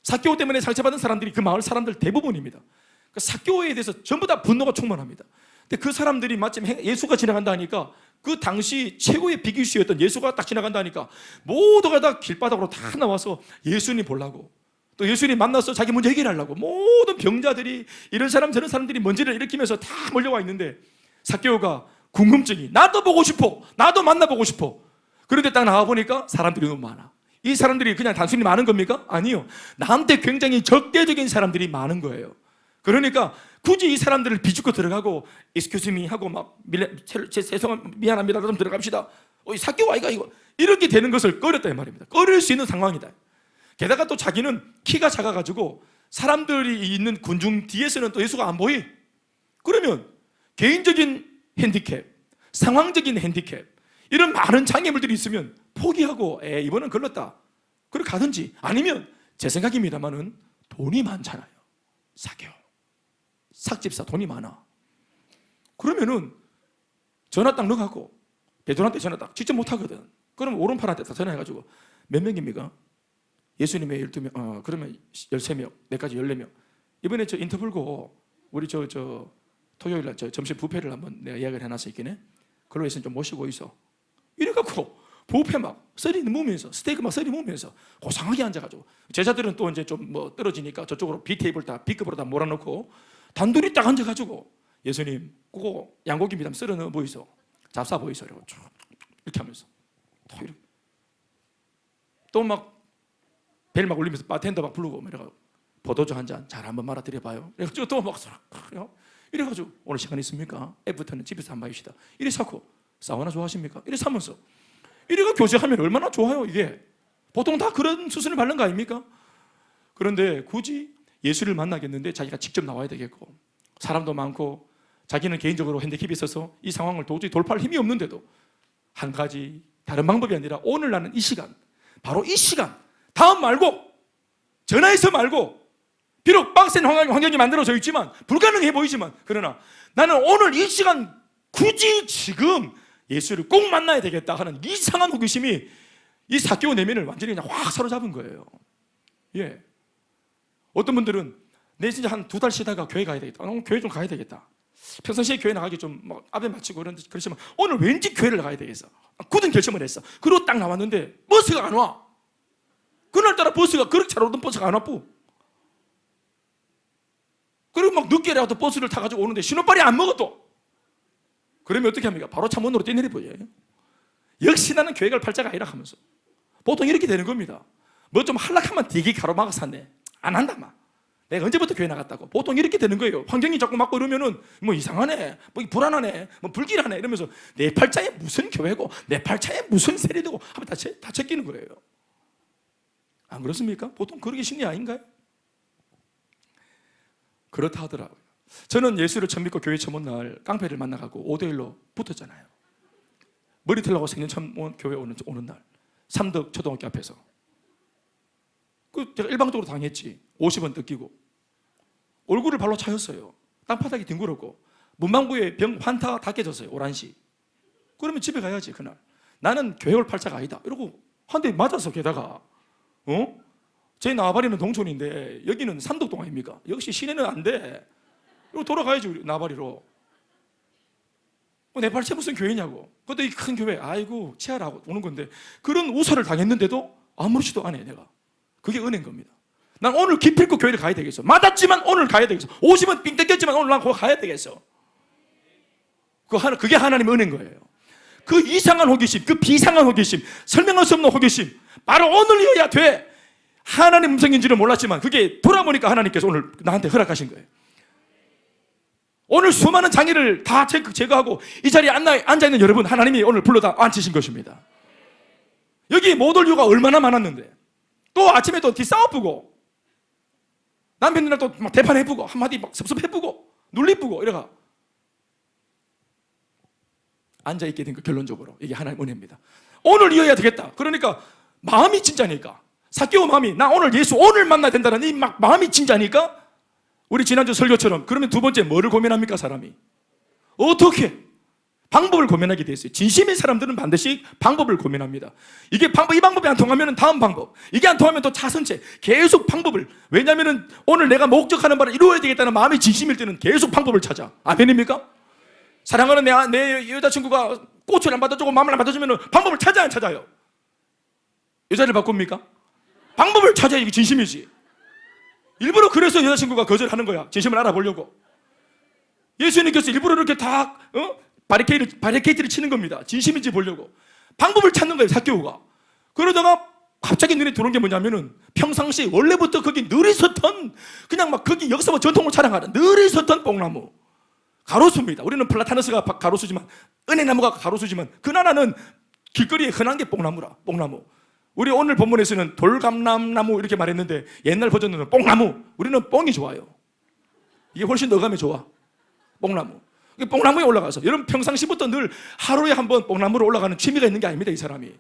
삭개오 때문에 상처받은 사람들이 그 마을 사람들 대부분입니다. 그러니까 삭개오에 대해서 전부 다 분노가 충만합니다. 근데 그 사람들이 마침 예수가 지나간다 하니까, 그 당시 최고의 비기슈였던 예수가 딱 지나간다 하니까 모두가 다 길바닥으로 다 나와서 예수님 보려고, 또 예수님 만나서 자기 문제 해결하려고 모든 병자들이, 이런 사람 저런 사람들이 먼지를 일으키면서 다 몰려와 있는데, 삭개오가 궁금증이, 나도 보고 싶어, 나도 만나보고 싶어. 그런데 딱 나와보니까 사람들이 너무 많아. 이 사람들이 그냥 단순히 많은 겁니까? 아니요, 나한테 굉장히 적대적인 사람들이 많은 거예요. 그러니까 굳이 이 사람들을 비집고 들어가고 excuse me 하고 막 죄송합니다, 미안합니다, 좀 들어갑시다, 이 삭개오 아이가 이거, 이렇게 되는 것을 꺼렸다 이 말입니다. 꺼릴 수 있는 상황이다. 게다가 또 자기는 키가 작아가지고 사람들이 있는 군중 뒤에서는 또 예수가 안 보이. 그러면 개인적인 핸디캡, 상황적인 핸디캡, 이런 많은 장애물들이 있으면 포기하고 이번은 걸렀다 그렇게 가든지, 아니면 제 생각입니다만은 돈이 많잖아요. 삭개오 삭집사 돈이 많아. 그러면은 전화 딱 넣어갖고 베드로한테 전화 딱 직접 못하거든. 그러면 오른팔한테 딱 전화해가지고 몇 명입니까? 예수님의 12명, 그러면 13명, 내까지 14명. 이번에 저 인터뷰고 우리 저 토요일 날 저 점심 뷔페를 한번 내가 이야기를 해놨어 있긴. 그걸로 해서 좀 모시고 있어. 이래갖고 뷔페 막 썰이 먹으면서, 스테이크 막 썰이 먹으면서 고상하게 앉아가지고, 제자들은 또 이제 좀 뭐 떨어지니까 저쪽으로 B테이블 다 B급으로 다 몰아놓고 단둘이 딱 앉아가지고, 예수님 그거 양고기입니다, 썰어 넣어 보이소, 잡사 보이소, 이렇게 하면서 또 막 벨 막 울리면서 바텐더 막 부르고, 이래가지고 포도주 한 잔 잘 한번 말아 드려봐요. 이래가지고 또 막 이래가지고 오늘 시간 있습니까? 애프터는 집에서 한 마십시다. 이래 사고, 사우나 좋아하십니까? 이래 사면서 이래가 교제하면 얼마나 좋아요. 이게 보통 다 그런 수순을 밟는 거 아닙니까? 그런데 굳이 예수를 만나겠는데 자기가 직접 나와야 되겠고, 사람도 많고 자기는 개인적으로 핸디캡이 있어서 이 상황을 도저히 돌파할 힘이 없는데도 한 가지 다른 방법이 아니라 오늘 나는 이 시간, 바로 이 시간, 다음 말고, 전화해서 말고, 비록 빡센 환경이 만들어져 있지만, 불가능해 보이지만, 그러나 나는 오늘 이 시간 굳이 지금 예수를 꼭 만나야 되겠다 하는 이상한 호기심이 이 삭개오 내면을 완전히 그냥 확 사로잡은 거예요. 예. 어떤 분들은 내 진짜 한 2달 쉬다가 교회 가야 되겠다. 교회 좀 가야 되겠다. 평상시에 교회 나가기 좀 앞에 맞추고 그렇지만 오늘 왠지 교회를 가야 되겠어. 굳은 결심을 했어. 그리고 딱 나왔는데 버스가 안 와. 그날따라 버스가 그렇게 잘 오던 버스가 안 왔고, 그리고 막 늦게라도 버스를 타가지고 오는데 신호빨이 안 먹어도. 그러면 어떻게 합니까? 바로 차 문으로 뛰내려버려요. 역시 나는 교회 갈 팔자가 아니라 하면서 보통 이렇게 되는 겁니다. 뭐 좀 할락하면 되게 가로막아 샀네. 안 한다 막. 내가 언제부터 교회 나갔다고. 보통 이렇게 되는 거예요. 환경이 자꾸 맞고 이러면은 뭐 이상하네, 뭐 불안하네, 뭐 불길하네 이러면서 내 팔자에 무슨 교회고 내 팔자에 무슨 세례되고 하면 다 제끼는 거예요. 안 그렇습니까? 보통 그러기 심리 아닌가요? 그렇다 하더라고요. 저는 예수를 처음 믿고 교회 처음 온 날 깡패를 만나가고 5대1로 붙었잖아요. 머리 털라고 생전 처음 교회 오는 날 삼덕 초등학교 앞에서 제가 일방적으로 당했지. 50원 뜯기고 얼굴을 발로 차였어요. 땅바닥이 뒹굴었고 문방구에 병 환타 다 깨졌어요. 오란시. 그러면 집에 가야지. 그날 나는 교회 올 팔자가 아니다 이러고 한 대 맞아서, 게다가 제 나발이는 동촌인데 여기는 삼덕동 아닙니까? 역시 시내는 안 돼. 이러고 돌아가야지. 우리 나발이로. 내 팔자 무슨 교회냐고. 근데 이 큰 교회 아이고 치아라고 오는 건데 그런 우사를 당했는데도 아무렇지도 않아요. 내가. 그게 은혜인 겁니다. 난 오늘 기필코 교회를 가야 되겠어. 맞았지만 오늘 가야 되겠어. 50원 삥 뜯겼지만 오늘 난 거기 가야 되겠어. 그게 하나님의 은혜인 거예요. 그 이상한 호기심, 그 비상한 호기심, 설명할 수 없는 호기심, 바로 오늘이어야 돼. 하나님 음성인지는 몰랐지만 그게 돌아보니까 하나님께서 오늘 나한테 허락하신 거예요. 오늘 수많은 장애를 다 제거하고 이 자리에 앉아있는 여러분, 하나님이 오늘 불러다 앉히신 것입니다. 여기 못 올 이유가 얼마나 많았는데, 또 아침에 또 뒷싸워보고 남편이랑 또 막 대판해보고 한마디 막 섭섭해보고 눌리보고 이래가 앉아있게 된 거. 결론적으로 이게 하나님의 은혜입니다. 오늘 이어야 되겠다. 그러니까 마음이 진짜니까, 삭개오 마음이 나 오늘 예수 오늘 만나야 된다는 이 막 마음이 진짜니까, 우리 지난주 설교처럼 그러면 두 번째 뭐를 고민합니까? 사람이 어떻게 방법을 고민하게 돼 있어요. 진심인 사람들은 반드시 방법을 고민합니다. 이 방법이 안 통하면 다음 방법, 이게 안 통하면 또 차선책, 계속 방법을. 왜냐하면 오늘 내가 목적하는 바를 이루어야 되겠다는 마음이 진심일 때는 계속 방법을 찾아. 아멘입니까? 사랑하는 내 여자친구가 꽃을 안 받아주고 마음을 안 받아주면 방법을 찾아야 안 찾아요? 여자를 바꿉니까? 방법을 찾아야 이게 진심이지. 일부러 그래서 여자친구가 거절하는 거야. 진심을 알아보려고. 예수님께서 일부러 이렇게 다 바리케이트를 치는 겁니다. 진심인지 보려고. 방법을 찾는 거예요, 삭개오가. 그러다가 갑자기 눈에 들어온 게 뭐냐면은 평상시 원래부터 거기 늘 있었던, 그냥 막 거기 역사와 전통을 자랑하는 늘 있었던 뽕나무, 가로수입니다. 우리는 플라타너스가 가로수지만, 은혜나무가 가로수지만 그 나라는 길거리에 흔한 게 뽕나무. 우리 오늘 본문에서는 돌감람나무 이렇게 말했는데 옛날 버전은 뽕나무. 우리는 뽕이 좋아요. 이게 훨씬 어감이 좋아. 뽕나무. 뽕나무에 올라가서, 여러분 평상시부터 늘 하루에 한 번 뽕나무로 올라가는 취미가 있는 게 아닙니다. 이 사람이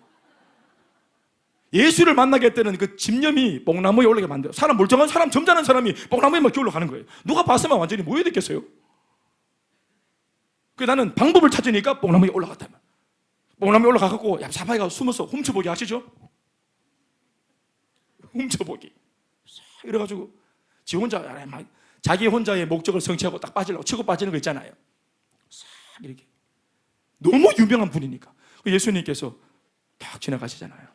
예수를 만나게 했다는 그 집념이 뽕나무에 올라가게 만들어요. 사람, 멀쩡한 사람, 점잖은 사람이 뽕나무에 막 올라가는 거예요. 누가 봤으면 완전히 모여됐겠어요? 그래서 나는 방법을 찾으니까 뽕나무에 올라갔다. 뽕나무에 올라가고 얍삽하게 숨어서 훔쳐보기 아시죠? 훔쳐보기. 이래가지고 자기 혼자의 목적을 성취하고 딱 빠지려고 치고 빠지는 거 있잖아요. 이렇게 너무 유명한 분이니까 예수님께서 딱 지나가시잖아요.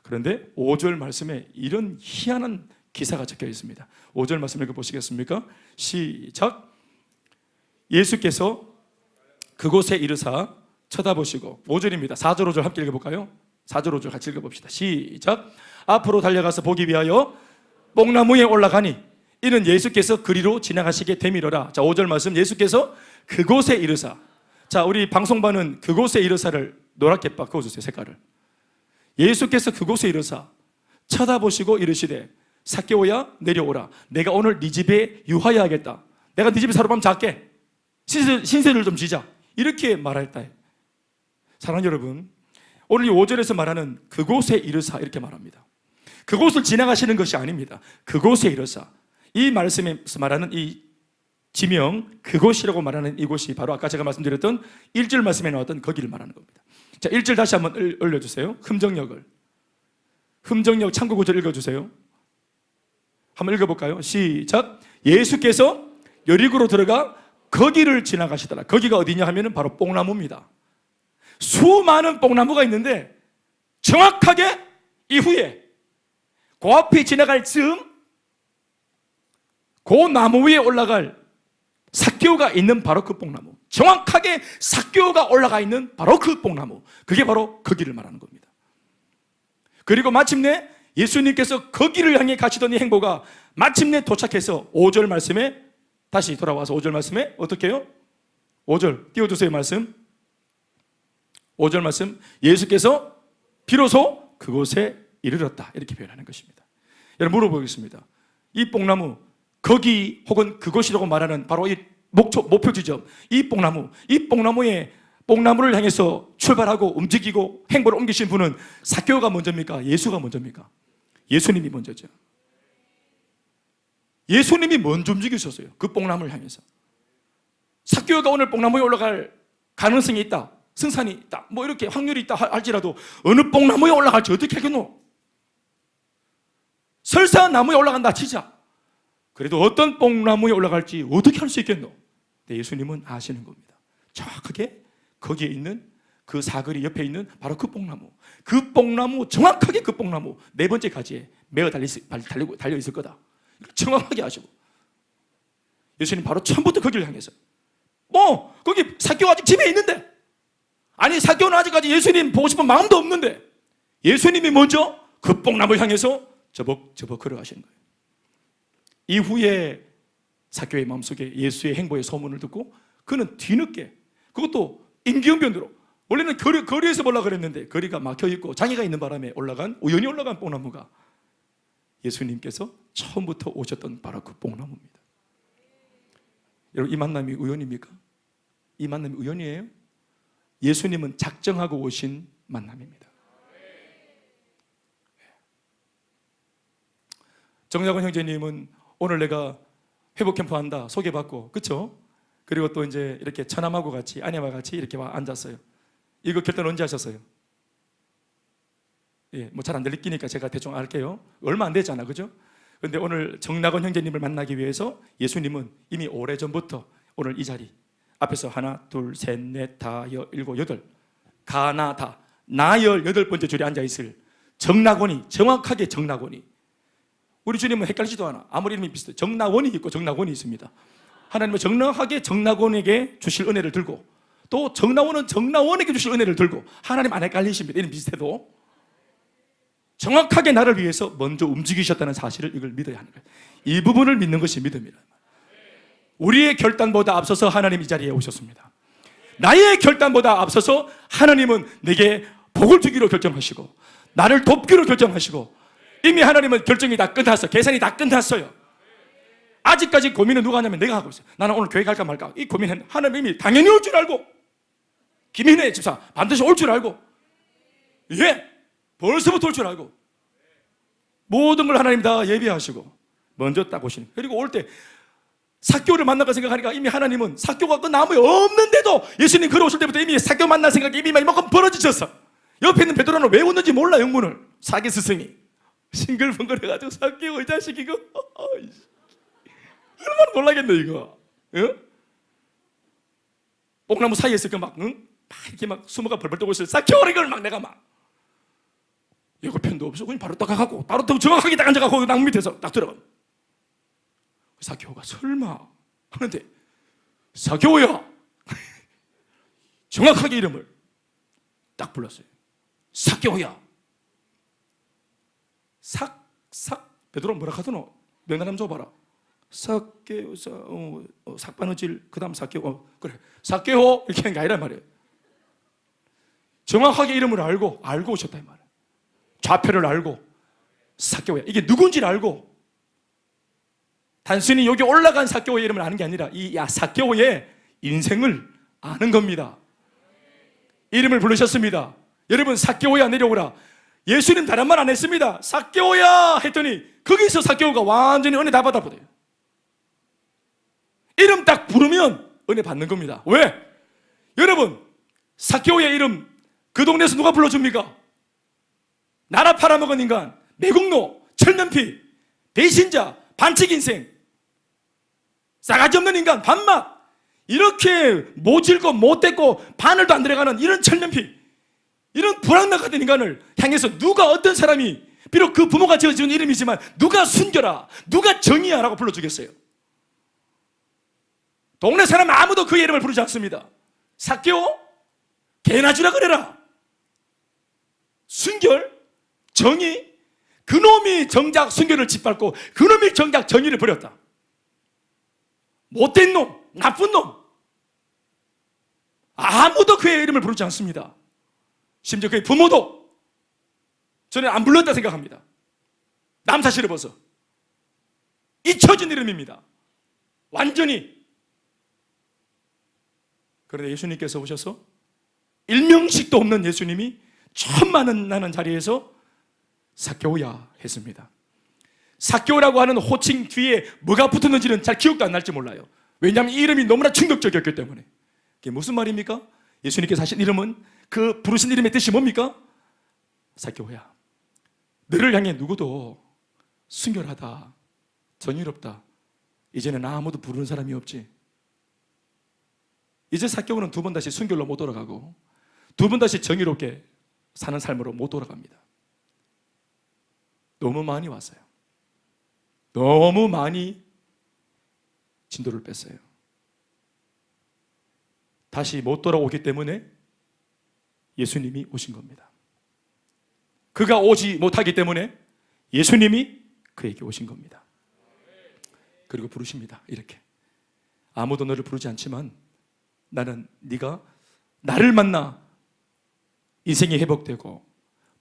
그런데 5절 말씀에 이런 희한한 기사가 적혀 있습니다. 5절 말씀 읽어보시겠습니까? 시작. 예수께서 그곳에 이르사 쳐다보시고, 5절입니다. 4절 5절 함께 읽어볼까요? 4절 5절 같이 읽어봅시다. 시작. 앞으로 달려가서 보기 위하여 뽕나무에 올라가니 이는 예수께서 그리로 지나가시게 됨이로라. 자, 5절 말씀, 예수께서 그곳에 이르사. 자, 우리 방송반은 그곳에 이르사를 노랗게 바꿔주세요. 색깔을. 예수께서 그곳에 이르사 쳐다보시고 이르시되 삭개오야 내려오라. 내가 오늘 네 집에 유하여 하겠다. 내가 네 집에 사로밤 잘게. 신세를 좀 지자. 이렇게 말했다. 사랑하는 여러분, 오늘 이 5절에서 말하는 그곳에 이르사 이렇게 말합니다. 그곳을 지나가시는 것이 아닙니다. 그곳에 이르사. 이 말씀에서 말하는 이 지명, 그곳이라고 말하는 이곳이 바로 아까 제가 말씀드렸던 1절 말씀에 나왔던 거기를 말하는 겁니다. 자, 1절 다시 한번 올려주세요. 흠정역을. 흠정역 참고 구절 읽어주세요. 한번 읽어볼까요? 시작. 예수께서 여리고로 들어가 거기를 지나가시더라. 거기가 어디냐 하면은 바로 뽕나무입니다. 수많은 뽕나무가 있는데 정확하게 이후에 그 앞에 지나갈 즈음 그 나무 위에 올라갈 삭개오가 있는 바로 그 뽕나무, 정확하게 삭개오가 올라가 있는 바로 그 뽕나무, 그게 바로 거기를 말하는 겁니다. 그리고 마침내 예수님께서 거기를 향해 가시던 이 행보가 마침내 도착해서 5절 말씀에 다시 돌아와서 5절 말씀에 어떻게 해요? 5절 띄워주세요. 말씀 5절 말씀, 예수께서 비로소 그곳에 이르렀다 이렇게 표현하는 것입니다. 여러분 물어보겠습니다. 이 뽕나무, 거기 혹은 그곳이라고 말하는 바로 이 목표 지점, 이 뽕나무의 뽕나무를 향해서 출발하고 움직이고 행보를 옮기신 분은 삭개오가 먼저입니까? 예수가 먼저입니까? 예수님이 먼저죠. 예수님이 먼저 움직이셨어요. 그 뽕나무를 향해서. 삭개오가 오늘 뽕나무에 올라갈 가능성이 있다, 승산이 있다, 뭐 이렇게 확률이 있다 할지라도 어느 뽕나무에 올라갈지 어떻게 알겠노? 설사 나무에 올라간다 치자. 그래도 어떤 뽕나무에 올라갈지 어떻게 할 수 있겠노? 예수님은 아시는 겁니다. 정확하게 거기에 있는 그 사거리 옆에 있는 바로 그 뽕나무, 정확하게 그 뽕나무 네 번째 가지에 매어 달려 있을 거다. 정확하게 아시고 예수님 바로 처음부터 거기를 향해서 거기 삭개오 아직 집에 있는데, 아니 삭개오는 아직까지 예수님 보고 싶은 마음도 없는데 예수님이 먼저 그 뽕나무를 향해서 저벅저벅 걸어가시는 거예요. 이후에 삭개오의 마음속에 예수의 행보의 소문을 듣고 그는 뒤늦게, 그것도 임기응변으로, 원래는 거리에서 보려고 그랬는데 거리가 막혀있고 장애가 있는 바람에 우연히 올라간 뽕나무가 예수님께서 처음부터 오셨던 바로 그 뽕나무입니다. 여러분 이 만남이 우연입니까? 이 만남이 우연이에요? 예수님은 작정하고 오신 만남입니다. 정약원 형제님은 오늘 내가 회복 캠프 한다 소개받고, 그렇죠? 그리고 또 이제 이렇게 처남하고 같이, 아내와 같이 이렇게 와 앉았어요. 이거 결단 언제 하셨어요? 예, 뭐 잘 안 들리니까 제가 대충 할게요. 얼마 안 되잖아, 그죠? 그런데 오늘 정낙원 형제님을 만나기 위해서 예수님은 이미 오래전부터 오늘 이 자리 앞에서 하나, 둘, 셋, 넷, 다, 일곱, 여덟, 가나다, 나 18번째 줄에 앉아있을 정낙원이, 정확하게 정낙원이, 우리 주님은 헷갈리지도 않아. 아무리 이름이 비슷해. 정낙원이 있고 정낙원이 있습니다. 하나님은 정확하게 정낙원에게 주실 은혜를 들고, 또 정낙원은 정낙원에게 주실 은혜를 들고, 하나님 안 헷갈리십니다. 이름 비슷해도 정확하게 나를 위해서 먼저 움직이셨다는 사실을 이걸 믿어야 하는 거예요. 이 부분을 믿는 것이 믿음이다. 우리의 결단보다 앞서서 하나님 이 자리에 오셨습니다. 나의 결단보다 앞서서 하나님은 내게 복을 주기로 결정하시고 나를 돕기로 결정하시고, 이미 하나님은 결정이 다 끝났어. 계산이 다 끝났어요. 아직까지 고민은 누가 하냐면 내가 하고 있어요. 나는 오늘 교회 갈까 말까, 이 고민은 하나님이 당연히 올 줄 알고, 김인혜 집사 반드시 올 줄 알고, 예, 벌써부터 올 줄 알고 모든 걸 하나님 다 예비하시고 먼저 딱 오시는. 그리고 올 때 삭개오를 만날까 생각하니까 이미 하나님은 삭개오가 그 나무에 없는데도 예수님 걸어오실 때부터 이미 삭개오 만날 생각이 이미 이만큼 벌어지셨어. 옆에 있는 베드로는 왜 웃는지 몰라. 영문을 사기 스승이 싱글벙글해가지고 삭개오 이 자식 이거 얼마나 놀라겠네 이거. 응? 뽕나무 사이에 있을 막 이렇게 막 수모가 벌벌 떠고 있을 삭개오 이걸 막 내가 막 예고편도 없어. 그냥 바로 딱 가고 바로 또 정확하게 딱 앉아가고 나무 밑에서 딱 들어가. 삭개오가 설마 하는데 삭개오야 정확하게 이름을 딱 불렀어요. 삭개오야. 베드로 뭐라 하더노? 명단함 줘봐라. 삭개오, 삭바느질, 그 다음 삭개오, 그래 삭개오 이렇게 하는 게 아니란 말이에요. 정확하게 이름을 알고 오셨다 이 말이에요. 좌표를 알고 삭개오야, 이게 누군지를 알고, 단순히 여기 올라간 삭개오의 이름을 아는 게 아니라 이 삭개오의 인생을 아는 겁니다. 이름을 부르셨습니다. 여러분, 삭개오야 내려오라. 예수님 다른 말 안 했습니다. 삭개오야 했더니 거기서 삭개오가 완전히 은혜 다 받아버려요. 이름 딱 부르면 은혜 받는 겁니다. 왜? 여러분, 삭개오의 이름 그 동네에서 누가 불러줍니까? 나라 팔아먹은 인간, 매국노, 철면피, 배신자, 반칙 인생, 싸가지 없는 인간, 반맛, 이렇게 모질고 못됐고 바늘도 안 들어가는 이런 철면피, 이런 불악나 같은 인간을 향해서 누가, 어떤 사람이, 비록 그 부모가 지어준 이름이지만 누가 순결아, 누가 정의야 라고 불러주겠어요? 동네 사람 아무도 그의 이름을 부르지 않습니다. 삭개오, 개나 주라 그래라. 순결, 정의, 그놈이 정작 순결을 짓밟고 그놈이 정작 정의를 버렸다. 못된 놈, 나쁜 놈, 아무도 그의 이름을 부르지 않습니다. 심지어 그의 부모도 저는 안 불렀다 생각합니다. 남사시를 벗어 잊혀진 이름입니다. 완전히. 그런데 예수님께서 오셔서 일명식도 없는 예수님이 천만은 나는 자리에서 삭개오야 했습니다. 삭개오라고 하는 호칭 뒤에 뭐가 붙었는지는 잘 기억도 안 날지 몰라요. 왜냐하면 이 이름이 너무나 충격적이었기 때문에. 그게 무슨 말입니까? 예수님께서 하신 이름은, 그 부르신 이름의 뜻이 뭡니까? 삭개오야, 너를 향해 누구도 순결하다, 정의롭다, 이제는 아무도 부르는 사람이 없지. 이제 삭개오는 두 번 다시 순결로 못 돌아가고 두 번 다시 정의롭게 사는 삶으로 못 돌아갑니다. 너무 많이 왔어요. 너무 많이 진도를 뺐어요. 다시 못 돌아오기 때문에 예수님이 오신 겁니다. 그가 오지 못하기 때문에 예수님이 그에게 오신 겁니다. 그리고 부르십니다. 이렇게, 아무도 너를 부르지 않지만 나는 네가 나를 만나 인생이 회복되고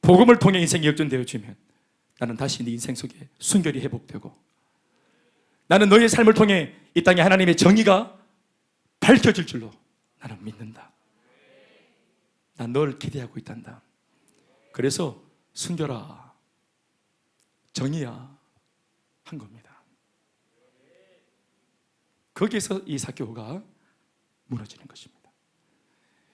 복음을 통해 인생이 역전되어지면 나는 다시 네 인생 속에 순결이 회복되고, 나는 너의 삶을 통해 이 땅에 하나님의 정의가 밝혀질 줄로 나는 믿는다. 난 널 기대하고 있단다. 그래서 순결아, 정의야 한 겁니다. 거기에서 이 삭개오가 무너지는 것입니다.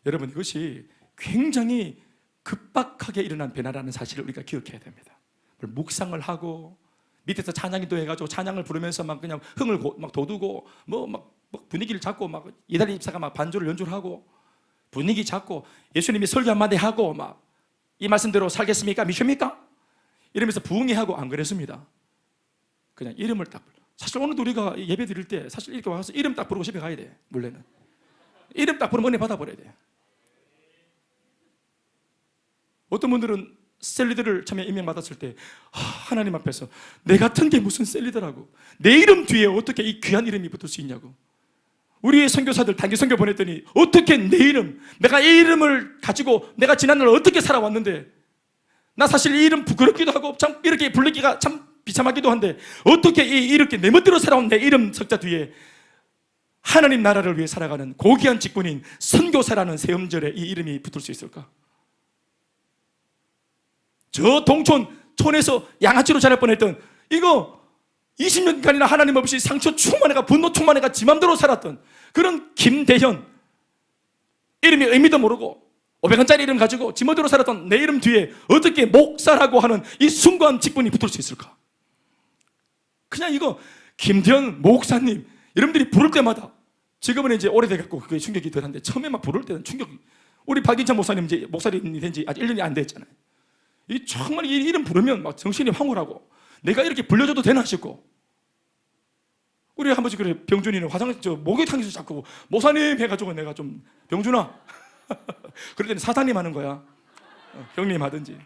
여러분, 이것이 굉장히 급박하게 일어난 변화라는 사실을 우리가 기억해야 됩니다. 묵상을 하고 밑에서 찬양기도 해가지고 찬양을 부르면서 막 그냥 흥을 막 돋우고 막 분위기를 잡고 막 이달리 입사가 막 반주를 연주를 하고 분위기 잡고 예수님이 설교 한마디 하고 막 이 말씀대로 살겠습니까? 미십니까? 이러면서 부흥회하고 안 그랬습니다. 그냥 이름을 딱, 사실 오늘도 우리가 예배 드릴 때 사실 이렇게 와서 이름 딱 부르고 집에 가야 돼. 원래는 이름 딱 부르면 은혜 받아버려야 돼. 어떤 분들은 셀리드를 처음에 임명받았을 때 하나님 앞에서 내 같은 게 무슨 셀리드라고, 내 이름 뒤에 어떻게 이 귀한 이름이 붙을 수 있냐고. 우리의 선교사들 단기 선교 보냈더니 어떻게 내 이름, 내가 이 이름을 가지고 내가 지난날 어떻게 살아왔는데, 나 사실 이 이름 부끄럽기도 하고 참 이렇게 불리기가 참 비참하기도 한데 어떻게 이렇게 내 멋대로 살아온 내 이름 석자 뒤에 하나님 나라를 위해 살아가는 고귀한 직분인 선교사라는 세 음절에 이 이름이 붙을 수 있을까? 저 동촌에서 양아치로 자랄 뻔했던, 이거 20년간이나 하나님 없이 상처 충만해가 분노 충만해가 지 맘대로 살았던 그런 김대현, 이름이 의미도 모르고 500원짜리 이름 가지고 지 멋대로 살았던 내 이름 뒤에 어떻게 목사라고 하는 이 숭고한 직분이 붙을 수 있을까? 그냥 이거 김대현 목사님 여러분들이 부를 때마다, 지금은 이제 오래돼갖고 그게 충격이 덜한데 처음에 막 부를 때는 충격이, 우리 박인찬 목사님 이제 목사님이 된 지 아직 1년이 안 됐잖아요. 이 정말 이 이름 부르면 막 정신이 황홀하고 내가 이렇게 불려줘도 되나 싶고, 우리 한 번씩 그래, 병준이는 목욕탕에서 자꾸 목사님 해가지고 내가 좀 병준아 그럴 때는 사장님 하는 거야. 형님 하든지.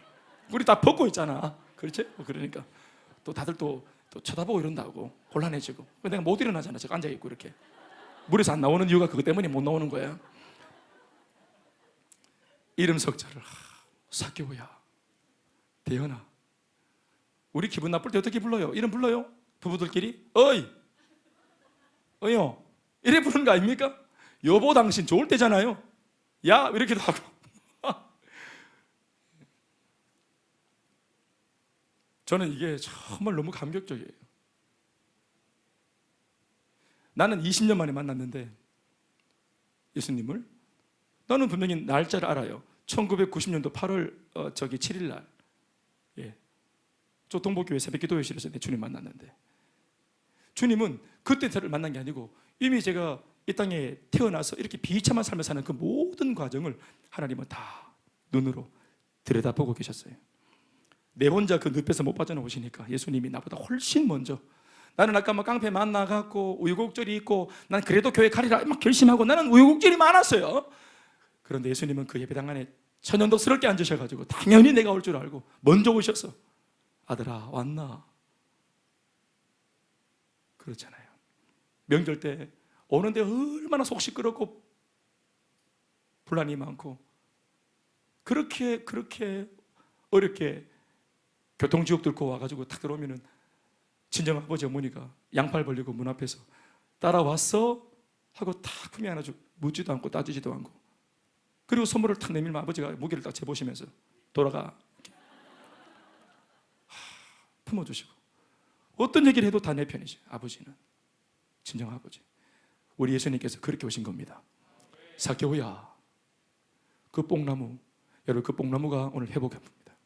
우리 다 벗고 있잖아. 그렇지? 그러니까 또 다들 또 쳐다보고 이런다고 곤란해지고, 내가 못 일어나잖아. 제가 앉아있고 이렇게 물에서 안 나오는 이유가 그것 때문에 못 나오는 거야. 이름 석자를 삭개오야, 대현아. 우리 기분 나쁠 때 어떻게 불러요? 이름 불러요? 부부들끼리 어이요 이래 부르는 거 아닙니까? 여보 당신 좋을 때잖아요. 야 이렇게도 하고 저는 이게 정말 너무 감격적이에요. 나는 20년 만에 만났는데 예수님을, 나는 분명히 날짜를 알아요. 1990년도 8월 7일 날, 저 동복교회 새벽기도회실에서 내 주님 만났는데, 주님은 그때 저를 만난 게 아니고 이미 제가 이 땅에 태어나서 이렇게 비참한 삶을 사는 그 모든 과정을 하나님은 다 눈으로 들여다보고 계셨어요. 내 혼자 그 늪에서 못 빠져나오시니까 예수님이 나보다 훨씬 먼저, 나는 아까 막 깡패 만나갖고 우유곡절이 있고 난 그래도 교회 가리라 막 결심하고 나는 우유곡절이 많았어요. 그런데 예수님은 그 예배당 안에 천연덕스럽게 앉으셔가지고 당연히 내가 올 줄 알고 먼저 오셔서 아들아 왔나? 그렇잖아요. 명절 때 오는데 얼마나 속 시끄럽고 분란이 많고 그렇게 어렵게 교통지옥 뚫고 와가지고 탁 들어오면은 친정 아버지 어머니가 양팔 벌리고 문 앞에서 따라왔어? 하고 탁 품에 안아주고 묻지도 않고 따지지도 않고, 그리고 선물을 탁 내밀면 아버지가 무게를 딱 재보시면서 돌아가 품어주시고, 어떤 얘기를 해도 다 내 편이죠. 아버지는, 친정 아버지. 우리 예수님께서 그렇게 오신 겁니다. 삭개오야, 그 뽕나무, 여러분 그 뽕나무가 오늘 회복 캠프입니다.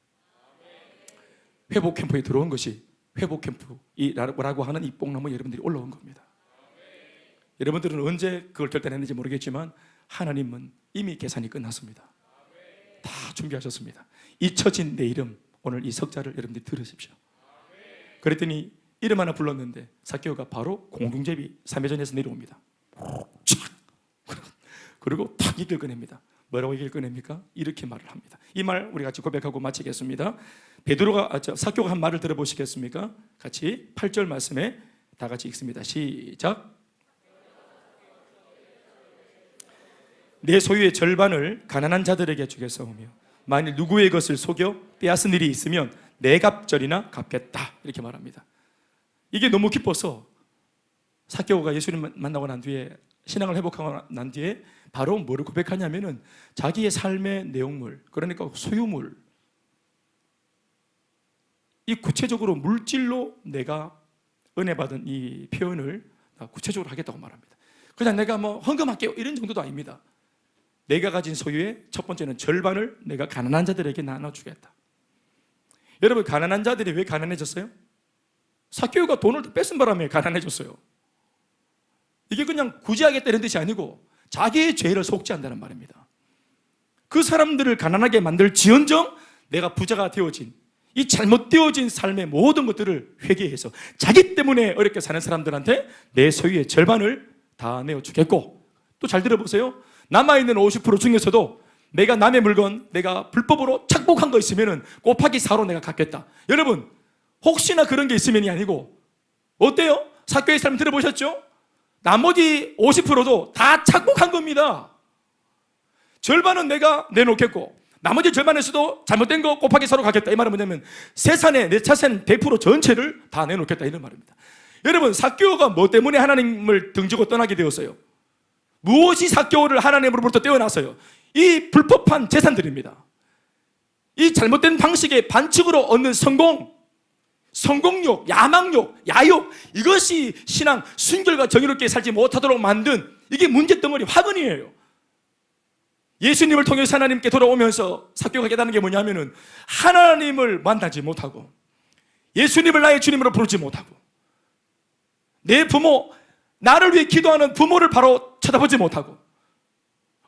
회복 캠프에 들어온 것이 회복 캠프라고 하는 이 뽕나무 여러분들이 올라온 겁니다. 여러분들은 언제 그걸 결단했는지 모르겠지만 하나님은 이미 계산이 끝났습니다. 다 준비하셨습니다. 잊혀진 내 이름, 오늘 이 석자를 여러분들이 들으십시오. 그랬더니 이름 하나 불렀는데 삭개오가 바로 공중제비 3회전에서 내려옵니다. 그리고 탁 이길 꺼냅니다. 뭐라고 이길 꺼냅니까? 이렇게 말을 합니다. 이 말 우리 같이 고백하고 마치겠습니다. 삭개오가 한 말을 들어보시겠습니까? 같이 8절 말씀에 다 같이 읽습니다. 시작. 내 소유의 절반을 가난한 자들에게 주겠사오며 만일 누구의 것을 속여 빼앗은 일이 있으면 내 갑절이나 갚겠다, 이렇게 말합니다. 이게 너무 기뻐서 삭개오가 예수님 만나고 난 뒤에, 신앙을 회복하고 난 뒤에 바로 뭐를 고백하냐면은 자기의 삶의 내용물, 그러니까 소유물, 이 구체적으로 물질로 내가 은혜 받은 이 표현을 구체적으로 하겠다고 말합니다. 그냥 내가 뭐 헌금할게요 이런 정도도 아닙니다. 내가 가진 소유의 첫 번째는 절반을 내가 가난한 자들에게 나눠주겠다. 여러분, 가난한 자들이 왜 가난해졌어요? 삭개오가 돈을 뺏은 바람에 가난해졌어요. 이게 그냥 구제하겠다 이런 뜻이 아니고 자기의 죄를 속죄한다는 말입니다. 그 사람들을 가난하게 만들지언정 내가 부자가 되어진 이 잘못되어진 삶의 모든 것들을 회개해서 자기 때문에 어렵게 사는 사람들한테 내 소유의 절반을 다 내어주겠고, 또 잘 들어보세요. 남아있는 50% 중에서도 내가 남의 물건, 내가 불법으로 착복한 거 있으면 곱하기 4로 내가 갚겠다. 여러분, 혹시나 그런 게 있으면이 아니고 어때요? 삭개오의 삶 들어보셨죠? 나머지 50%도 다 착복한 겁니다. 절반은 내가 내놓겠고 나머지 절반에서도 잘못된 거 곱하기 4로 갚겠다. 이 말은 뭐냐면 세산의 내 차산 100% 전체를 다 내놓겠다, 이런 말입니다. 여러분, 삭개오가 뭐 때문에 하나님을 등지고 떠나게 되었어요? 무엇이 삭개오를 하나님으로부터 떼어놨어요? 이 불법한 재산들입니다. 이 잘못된 방식의 반칙으로 얻는 성공욕, 야망욕, 야욕, 이것이 신앙, 순결과 정의롭게 살지 못하도록 만든 이게 문제덩어리, 화근이에요. 예수님을 통해서 하나님께 돌아오면서 삭개오가 깨닫는 게 뭐냐면은 하나님을 만나지 못하고 예수님을 나의 주님으로 부르지 못하고 내 부모, 나를 위해 기도하는 부모를 바로 쳐다보지 못하고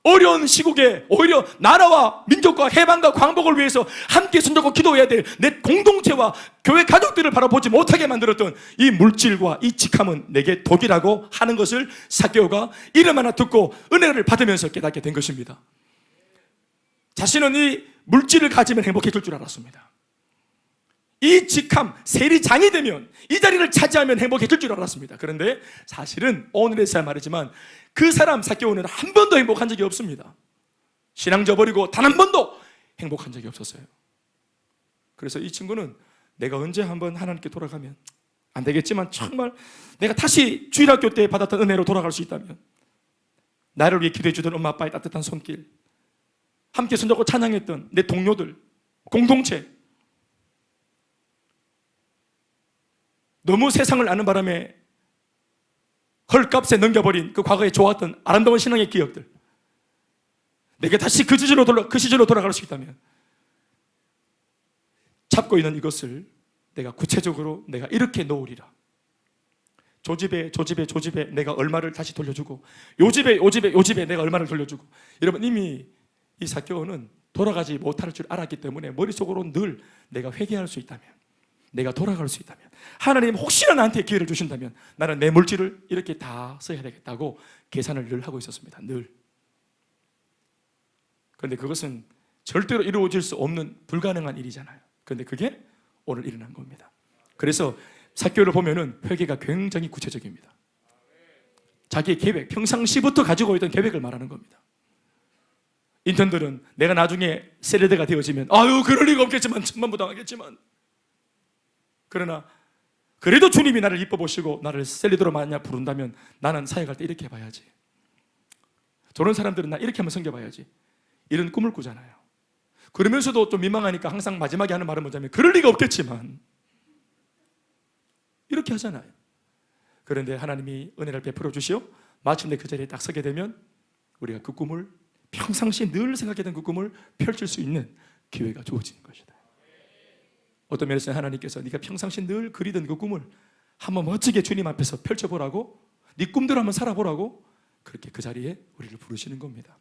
어려운 시국에 오히려 나라와 민족과 해방과 광복을 위해서 함께 손잡고 기도해야 될 내 공동체와 교회 가족들을 바라보지 못하게 만들었던 이 물질과 이 직함은 내게 독이라고 하는 것을 삭개오가 이름 하나 듣고 은혜를 받으면서 깨닫게 된 것입니다. 자신은 이 물질을 가지면 행복해질 줄 알았습니다. 이 직함, 세리장이 되면, 이 자리를 차지하면 행복해질 줄 알았습니다. 그런데 사실은 오늘의 사 말이지만 그 사람 삭개오는 한 번도 행복한 적이 없습니다. 신앙 저버리고 단 한 번도 행복한 적이 없었어요. 그래서 이 친구는 내가 언제 한번 하나님께 돌아가면 안 되겠지만 정말 내가 다시 주일학교 때 받았던 은혜로 돌아갈 수 있다면, 나를 위해 기도해 주던 엄마 아빠의 따뜻한 손길, 함께 손잡고 찬양했던 내 동료들, 공동체, 너무 세상을 아는 바람에 헐값에 넘겨버린 그 과거에 좋았던 아름다운 신앙의 기억들, 내가 다시 그 시절로 돌아갈 수 있다면 잡고 있는 이것을 내가 구체적으로 내가 이렇게 놓으리라. 조집에 내가 얼마를 다시 돌려주고, 요 집에 내가 얼마를 돌려주고. 여러분, 이미 이 삭개오는 돌아가지 못할 줄 알았기 때문에 머릿속으로 늘 내가 회개할 수 있다면, 내가 돌아갈 수 있다면, 하나님 혹시나 나한테 기회를 주신다면 나는 내 물질을 이렇게 다 써야 되겠다고 계산을 늘 하고 있었습니다. 늘. 그런데 그것은 절대로 이루어질 수 없는 불가능한 일이잖아요. 그런데 그게 오늘 일어난 겁니다. 그래서 삭개오를 보면은 회개가 굉장히 구체적입니다. 자기의 계획, 평상시부터 가지고 있던 계획을 말하는 겁니다. 인턴들은 내가 나중에 셀러드가 되어지면 아유 그럴 리가 없겠지만, 천만부당하겠지만, 그러나 그래도 주님이 나를 이뻐 보시고 나를 셀리더로 만약 부른다면 나는 사역할 때 이렇게 해봐야지. 저런 사람들은 나 이렇게 한번 섬겨봐야지. 이런 꿈을 꾸잖아요. 그러면서도 좀 민망하니까 항상 마지막에 하는 말은 뭐냐면 그럴 리가 없겠지만, 이렇게 하잖아요. 그런데 하나님이 은혜를 베풀어 주시오. 마침내 그 자리에 딱 서게 되면 우리가 그 꿈을, 평상시에 늘 생각했던 그 꿈을 펼칠 수 있는 기회가 주어지는 것이다. 어떤 면에서는 하나님께서 네가 평상시 늘 그리던 그 꿈을 한번 멋지게 주님 앞에서 펼쳐보라고, 네 꿈대로 한번 살아보라고, 그렇게 그 자리에 우리를 부르시는 겁니다.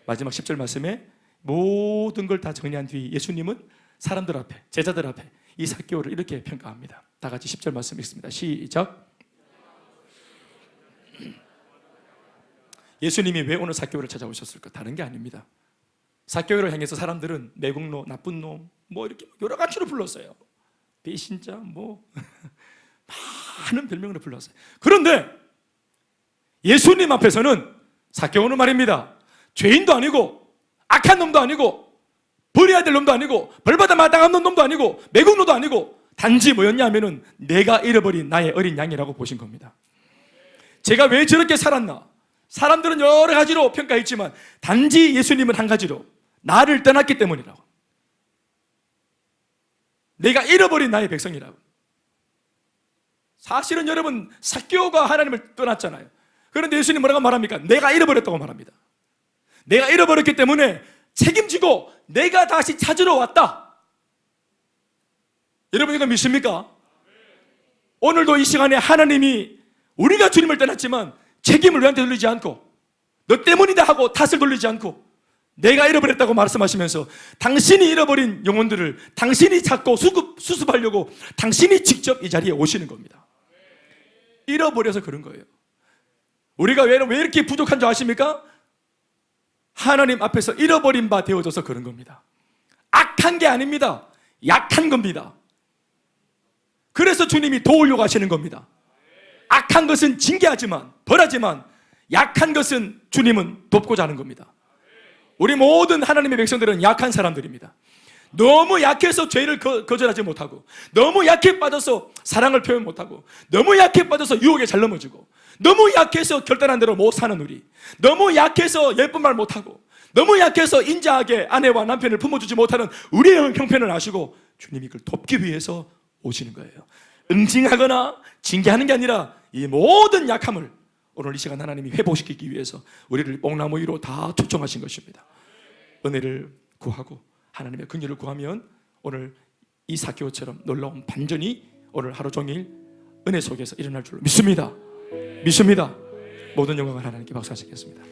마지막 10절 말씀에 모든 걸 다 정리한 뒤 예수님은 사람들 앞에, 제자들 앞에 이 삭개오를 이렇게 평가합니다. 다 같이 10절 말씀 읽습니다. 시작. 예수님이 왜 오늘 삭개오를 찾아오셨을까? 다른 게 아닙니다. 삭개오를 향해서 사람들은 매국노, 나쁜 놈, 뭐 이렇게 여러 가지로 불렀어요. 배신자, 뭐 많은 별명으로 불렀어요. 그런데 예수님 앞에서는 삭개오는 말입니다, 죄인도 아니고 악한 놈도 아니고 버려야 될 놈도 아니고 벌받아 마땅한 놈도 아니고 매국노도 아니고 단지 뭐였냐 하면은 내가 잃어버린 나의 어린 양이라고 보신 겁니다. 제가 왜 저렇게 살았나? 사람들은 여러 가지로 평가했지만 단지 예수님은 한 가지로, 나를 떠났기 때문이라고. 내가 잃어버린 나의 백성이라고. 사실은 여러분, 삭개오가 하나님을 떠났잖아요. 그런데 예수님 뭐라고 말합니까? 내가 잃어버렸다고 말합니다. 내가 잃어버렸기 때문에 책임지고 내가 다시 찾으러 왔다. 여러분 이거 믿습니까? 오늘도 이 시간에 하나님이, 우리가 주님을 떠났지만 책임을 우리한테 돌리지 않고, 너 때문이다 하고 탓을 돌리지 않고 내가 잃어버렸다고 말씀하시면서 당신이 잃어버린 영혼들을 당신이 찾고 수습하려고 당신이 직접 이 자리에 오시는 겁니다. 잃어버려서 그런 거예요. 우리가 왜 이렇게 부족한 줄 아십니까? 하나님 앞에서 잃어버린 바 되어져서 그런 겁니다. 악한 게 아닙니다. 약한 겁니다. 그래서 주님이 도우려고 하시는 겁니다. 악한 것은 징계하지만, 벌하지만, 약한 것은 주님은 돕고자 하는 겁니다. 우리 모든 하나님의 백성들은 약한 사람들입니다. 너무 약해서 죄를 거절하지 못하고, 너무 약해 빠져서 사랑을 표현 못하고, 너무 약해 빠져서 유혹에 잘 넘어지고, 너무 약해서 결단한 대로 못 사는 우리, 너무 약해서 예쁜 말 못하고, 너무 약해서 인자하게 아내와 남편을 품어주지 못하는 우리의 형편을 아시고 주님이 그걸 돕기 위해서 오시는 거예요. 응징하거나 징계하는 게 아니라 이 모든 약함을 오늘 이 시간 하나님이 회복시키기 위해서 우리를 뽕나무 위로 다 초청하신 것입니다. 은혜를 구하고 하나님의 긍휼을 구하면 오늘 이 삭개오처럼 놀라운 반전이 오늘 하루 종일 은혜 속에서 일어날 줄로 믿습니다. 믿습니다. 모든 영광을 하나님께 박수하시겠습니다.